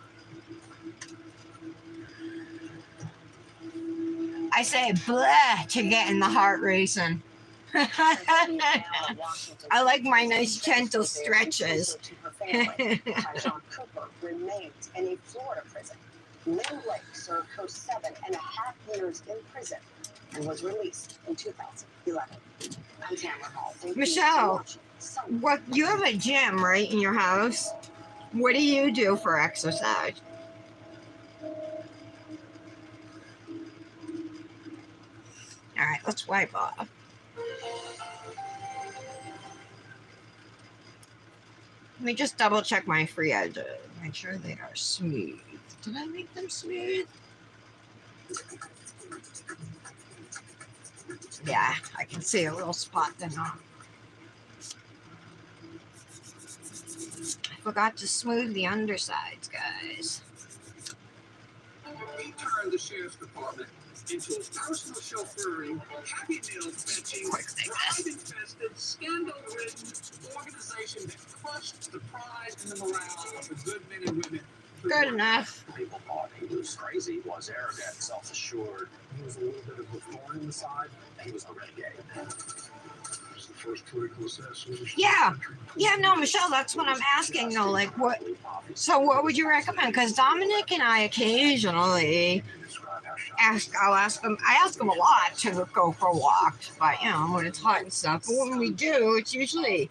I say blah to getting the heart racing. I like my nice gentle stretches. Tyjon Cooper remains in a Florida prison. Lynn Blake served her 7.5 years in prison and was released in 2011. I'm Tamara Hall. Thank you for Michelle, watching. what, you have a gym, right, in your house? What do you do for exercise? All right, let's wipe off. Let me just double check my free edges. Make sure they are smooth. Did I make them smooth? Yeah, I can see a little spot there now. I forgot to smooth the undersides, guys. He turned the sheriff's department into a personal chauffeuring, happy meal fetching, bribe-infested, scandal-ridden organization that crushed the pride and the morale of the good men and women. Good enough. People thought he was crazy, was arrogant, self-assured. He was a little bit of a thorn in the side. He was a renegade. It's the first political assassination. Yeah. Yeah, no, Michelle, that's what I'm asking, though. Like, what? So what would you recommend? Because Dominic and I occasionally I'll ask him, I ask him a lot to go for walks, but, you know, when it's hot and stuff. But when we do, it's usually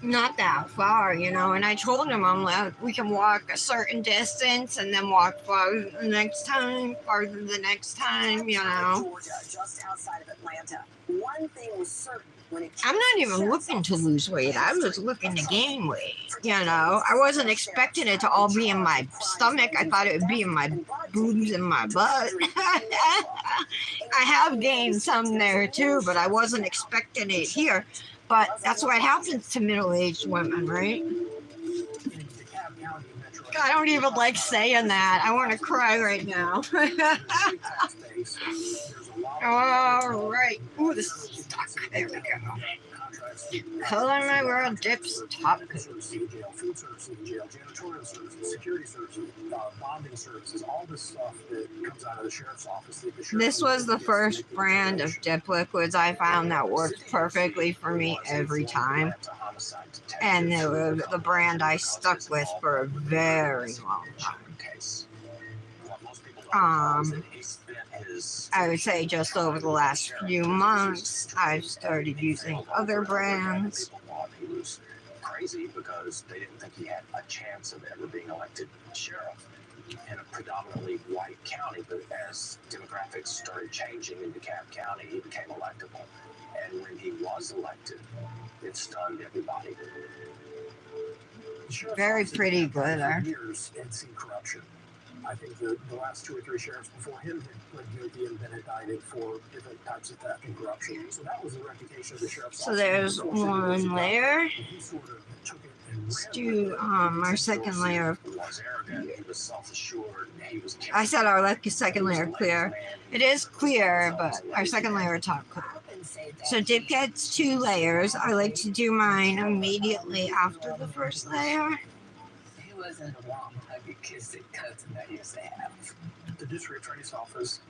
not that far, you know. And I told him, I'm like, we can walk a certain distance and then walk farther the next time, you know. Georgia, just outside of Atlanta. One thing was certain when it I'm not even looking to lose weight. I was looking to gain weight, you know. I wasn't expecting it to all be in my stomach. I thought it would be in my boobs and my butt. I have gained some there too, but I wasn't expecting it here. But that's what happens to middle-aged women, right? I don't even like saying that. I want to cry right now. All right. Ooh, this is stuck. There we go. Color my world dips top. Food services, jail, janitorial services, security services, bonding services, all this stuff that comes out of the sheriff's office. This was the first brand of dip liquids I found that worked perfectly for me every time. And they were the brand I stuck with for a very long time. I would say just over the last few months, I've started using other brands. He was crazy because they didn't think he had a chance of ever being elected sheriff in a predominantly white county. But as demographics started changing in DeKalb County, he became electable. And when he was elected, it stunned everybody. Very pretty glitter. Years and seen corruption. I think the last 2 or 3 sheriffs before him had pled guilty and been indicted for different types of theft and corruption. So that was the reputation of the sheriff's office. So there's one layer. Let's do our second layer of. I said our second layer clear. It is clear, but our second layer top clear. So dip gets 2 layers. I like to do mine immediately after the first layer. He wasn't a long, huggy, kissing cousin that he used to have. The district attorney's office,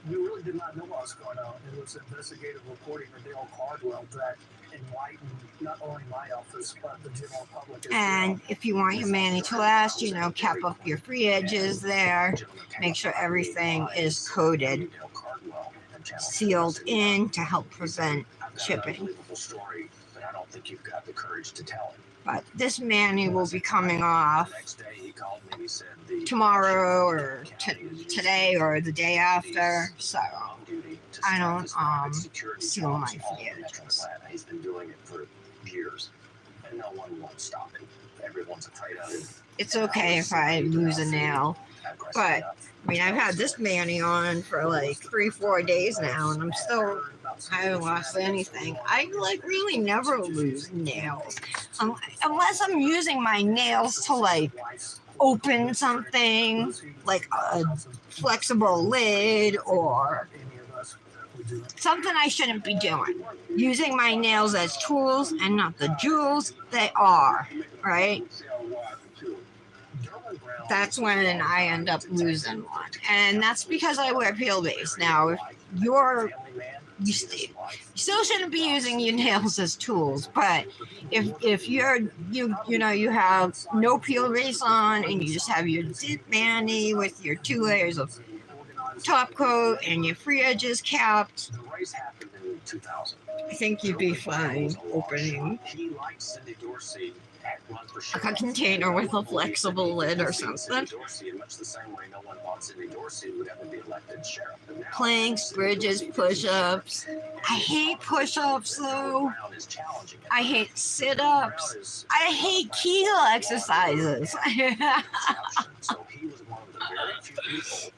we really did not know what was going on. It was investigative reporting of Dale Cardwell that enlightened not only my office, but the general public. And if you want your mani to last, you know, cap up your free edges there. Make sure everything is coated, sealed in to help prevent chipping. But I don't think you've got the courage to tell him. But this mani will be coming off tomorrow or today or the day after. So I don't private security seal my jobs all over Metro fridges. Atlanta. He's been doing it for years, and no one won't stop him. Everyone's afraid of him. It's okay if I lose a nail, but I mean, I've had this Manny on for like 3-4 days now, and I haven't lost anything. I like really never lose nails, unless I'm using my nails to like open something, like a flexible lid or something I shouldn't be doing. Using my nails as tools and not the jewels they are, right? That's when I end up losing one. And that's because I wear peel base. Now, if you still shouldn't be using your nails as tools, but if you have no peel base on and you just have your dip Manny with your 2 layers of top coat and your free edges capped, I think you'd be fine opening a container with a flexible lid or something. Planks, bridges, push-ups. I hate push-ups though. I hate sit-ups. I hate Kegel exercises.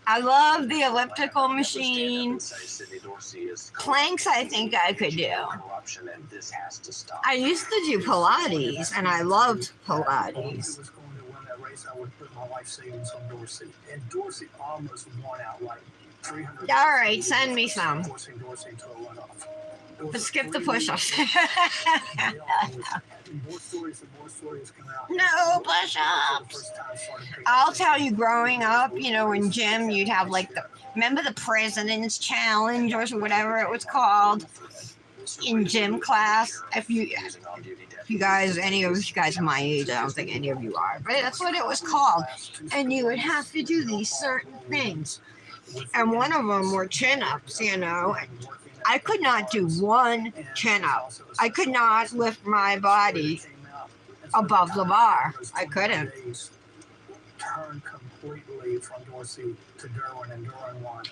I love the elliptical machine. Planks I think I could do. I used to do Pilates and I loved Pilates. I would put my life savings on Dorsey, and Dorsey almost won out like 300. All right, send me some. Dorsey to a runoff. But skip the push-ups. More stories come out. No push-ups. I'll tell you, growing up, in gym, you'd have like remember the President's Challenge or whatever it was called in gym class. If you guys, any of you guys my age, I don't think any of you are, but that's what it was called. And you would have to do these certain things. And one of them were chin-ups, I could not do one chin-up. I could not lift my body above the bar. I couldn't. Turn completely from Dorsey to Derwin, and Derwin won.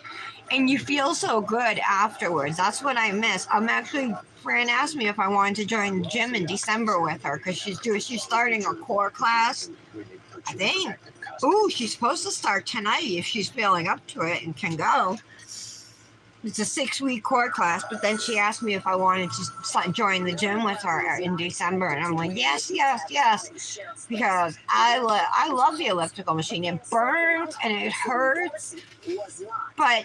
And you feel so good afterwards. That's what I miss. Fran asked me if I wanted to join the gym in December with her because she's starting a core class, I think. Ooh, she's supposed to start tonight if she's feeling up to it and can go. It's a 6-week core class, but then she asked me if I wanted to join the gym with her in December, and I'm like, yes, because I love the elliptical machine. It burns and it hurts, but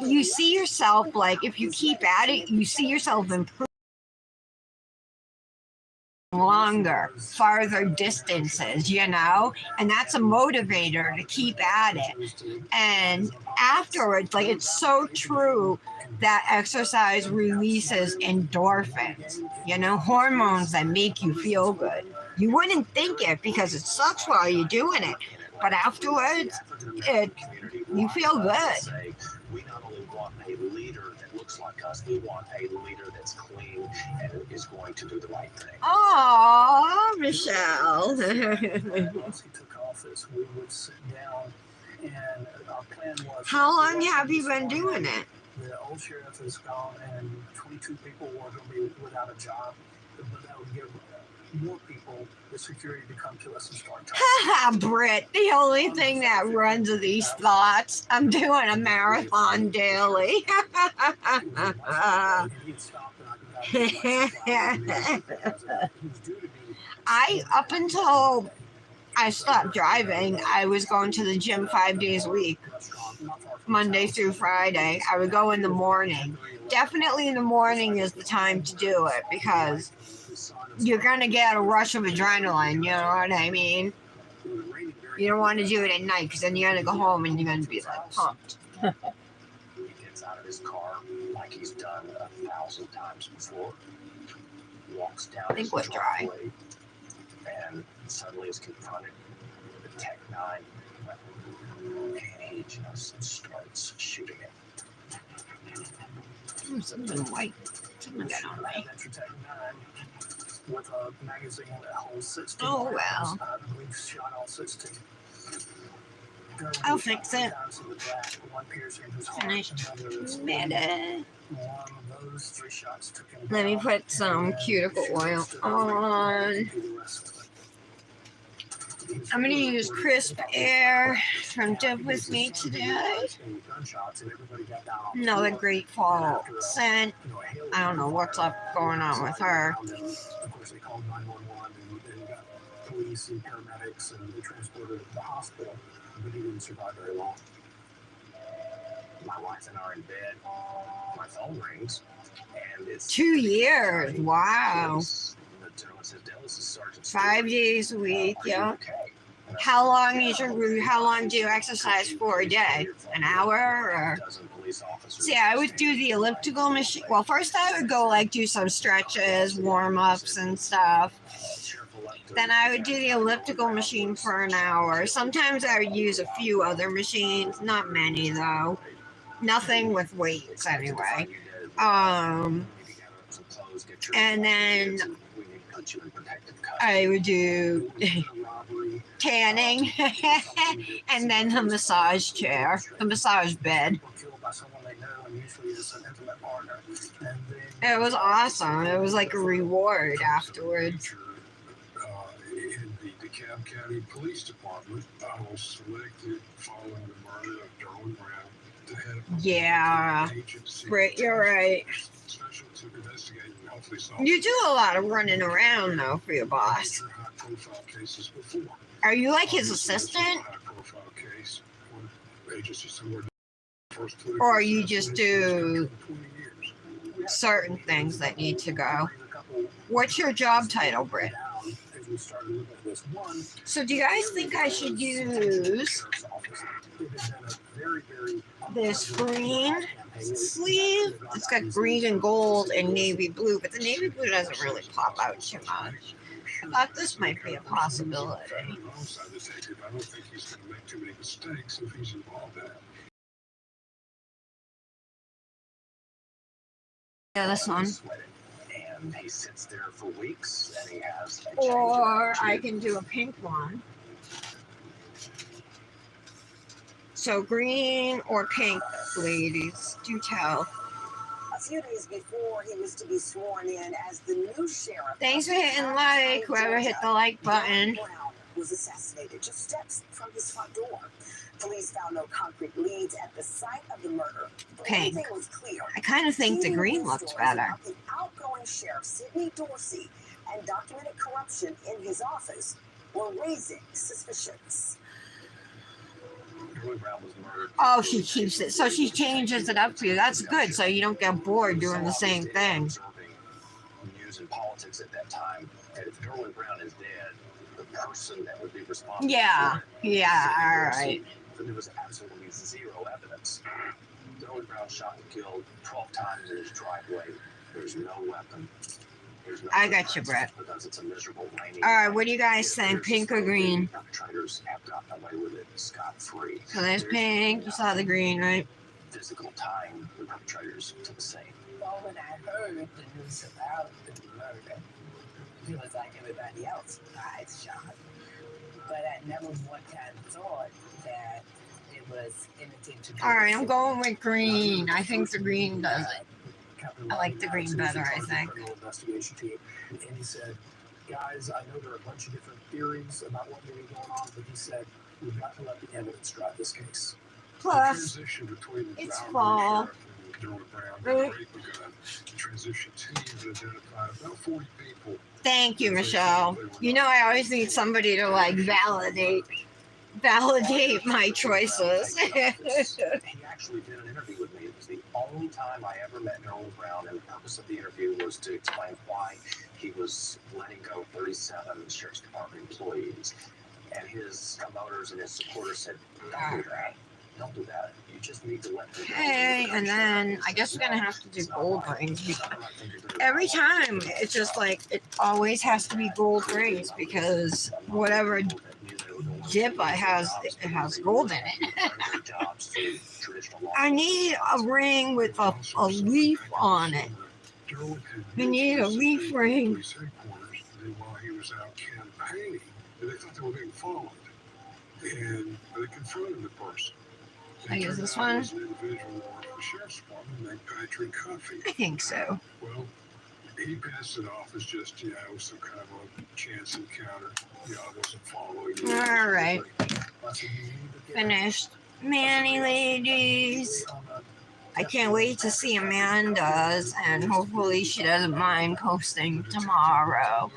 you see yourself, like, if you keep at it, you see yourself improve longer, farther distances, and that's a motivator to keep at it. And afterwards, like, it's so true that exercise releases endorphins, hormones that make you feel good. You wouldn't think it because it sucks while you're doing it, but afterwards, you feel good. We not only want a leader that looks like us, we want a leader that's clean and is going to do the right thing. Aww, Michelle. Once he took office, we would sit down, and our plan was... How long have you been doing it? The old sheriff is gone, and 22 people were going to be without a job, but that would give more people the security to come to us and start talking. Haha, Britt, the only thing that runs of these thoughts. I'm doing a marathon daily. Up until I stopped driving, I was going to the gym 5 days a week, Monday through Friday. I would go in the morning. Definitely in the morning is the time to do it because you're going to get a rush of adrenaline, you know what I mean? You don't want to do it at night because then you're going to go home and you're going to be like pumped. He gets out of his car like he's done 1,000 times before, walks down his driveway, and suddenly is confronted with a Tech 9 weapon, and he just starts shooting it. Something white. Something got on me. With a magazine that holds 16 Oh, rounds. well. We've shot all 16. I'll fix it. Finish. Better. Let me put some cuticle oil on. I'm going to use Crisp Air from Dip With Me today. Another great fall scent. I don't know what's up going on with her. Of course, they called 911 and got police and paramedics and they transported him to the hospital, but he didn't survive very long. My wife and I are in bed. My phone rings, and it's 2 years. Wow. The gentleman says, Dallas is Sergeant 5 days a week. Yeah. How long do you exercise for a day? An hour? Or? See, I would do the elliptical machine. Well, first I would go like do some stretches, warm ups and stuff. Then I would do the elliptical machine for an hour. Sometimes I would use a few other machines, not many though. Nothing with weights anyway. And then I would do tanning and then the massage chair, the massage bed. It was awesome. It was like a reward afterwards. In the DeKalb County Police Department, I was selected following the murder of Darwin Brown to head up Yeah, Britt, you're right. special to investigate and hopefully solve You do a lot of running around though for your boss. high-profile cases before. Are you like his assistant? High-profile case where agency somewhere first 24 Or you just do 20 years. certain things that need to go? What's your job title, Britt? So do you guys think I should use this green sleeve? It's got green and gold and navy blue, but the navy blue doesn't really pop out too much. I thought this might be a possibility. I don't think he's going to make too many mistakes if he's involved in it. Yeah, this one. And he sits there for weeks and he has Or I can do a pink one. So green or pink, ladies, do tell. A few days before he was to be sworn in as the new sheriff. Thanks for hitting like, whoever hit the like button. Brown was assassinated just steps from his front door. Police found no concrete leads at the site of the murder. But Pink. one thing was clear. I kind of think the green looks better. About the outgoing sheriff, Sidney Dorsey, and documented corruption in his office were raising suspicions. Oh, she keeps it. So she changes it up for you. That's good. So you don't get bored doing the same thing. News and politics at that time, that if Darwin Brown is dead, the person that would be responsible Yeah. for it, Yeah. All right. But there was absolutely zero evidence. Darwin Brown shot and killed 12 times in his driveway. There's no weapon. There's no I got you, Brett. because it's a miserable rainy All right. night. What do you guys think? Pink or green? Perpetrators have gotten away with it scot-free. So there's pink. You saw the green, right? Physical time the perpetrators to the same. Well, when I heard the news about the murder, it was like everybody else, eyes shot. But I never one time thought that it was anything to do. All right. I'm going with green. I think the green does it. I like the green better, I think. Investigation team, and he said, guys, I know there are a bunch of different theories about what may be going on, but he said, we've got to let the evidence drive this case. Plus, it's fall. Really? Transition team identified about 40 people. Thank you, Michelle. You know, I always need somebody to like validate my choices. He actually did an interview with me. It was the only time I ever met Darwin Brown, and the purpose of the interview was to explain why he was letting go 37 Sheriff's Department employees. And his promoters and his supporters said, don't do that. Don't do that. You just need to let them go. Okay, and then I guess we're gonna have to do gold rings. Every time, it's just like it always has to be gold rings because whatever dip I has, it has gold in it. I need a ring with a leaf on it. I need a leaf ring. While he was out campaigning, they thought they were being followed. and they confronted the person. I use this one? An individual who worked for the sheriff's department named Patrick Cuffey. I think so. Well, he passed it off as just, some kind of a chance encounter. I wasn't following you. All right. Finished. Manny ladies. I can't wait to see Amanda's, and hopefully she doesn't mind posting tomorrow.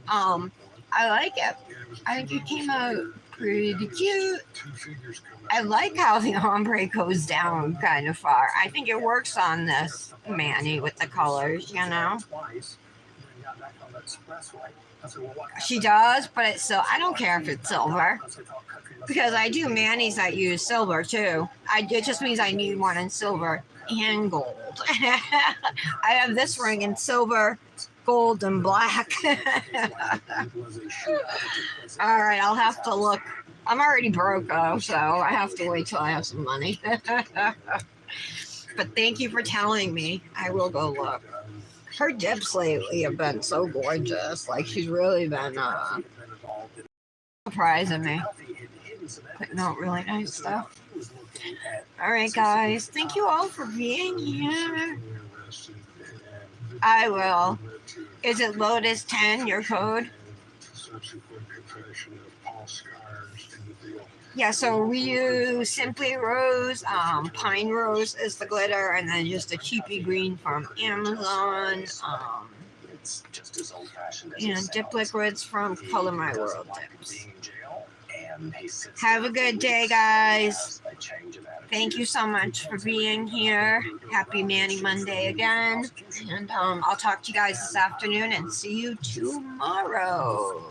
I like it. I think it came out pretty cute. I like how the ombre goes down kind of far. I think it works on this Manny with the colors, She does, but it's still, I don't care if it's silver. Because I do Manny's that use silver too. It just means I need one in silver and gold. I have this ring in silver, gold, and black. All right, I'll have to look. I'm already broke though, so I have to wait till I have some money. But thank you for telling me. I will go look. Her dips lately have been so gorgeous. Like, she's really been surprising me. Putting out really nice stuff. All right, guys. Thank you all for being here. I will. Is it Lotus 10, your code? Yeah, so we use Simply Rose, Pine Rose is the glitter, and then just a cheapy green from Amazon. It's just as old-fashioned as And dip liquids from Color My World Dips. Have a good day, guys. Thank you so much for being here. Happy Manny Monday again. And I'll talk to you guys this afternoon and see you tomorrow.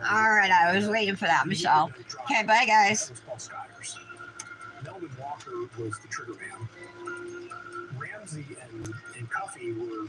All right, I was waiting for that, Michelle. Okay, bye, guys. Melvin Walker was the trigger man. Ramsey and Cuffey were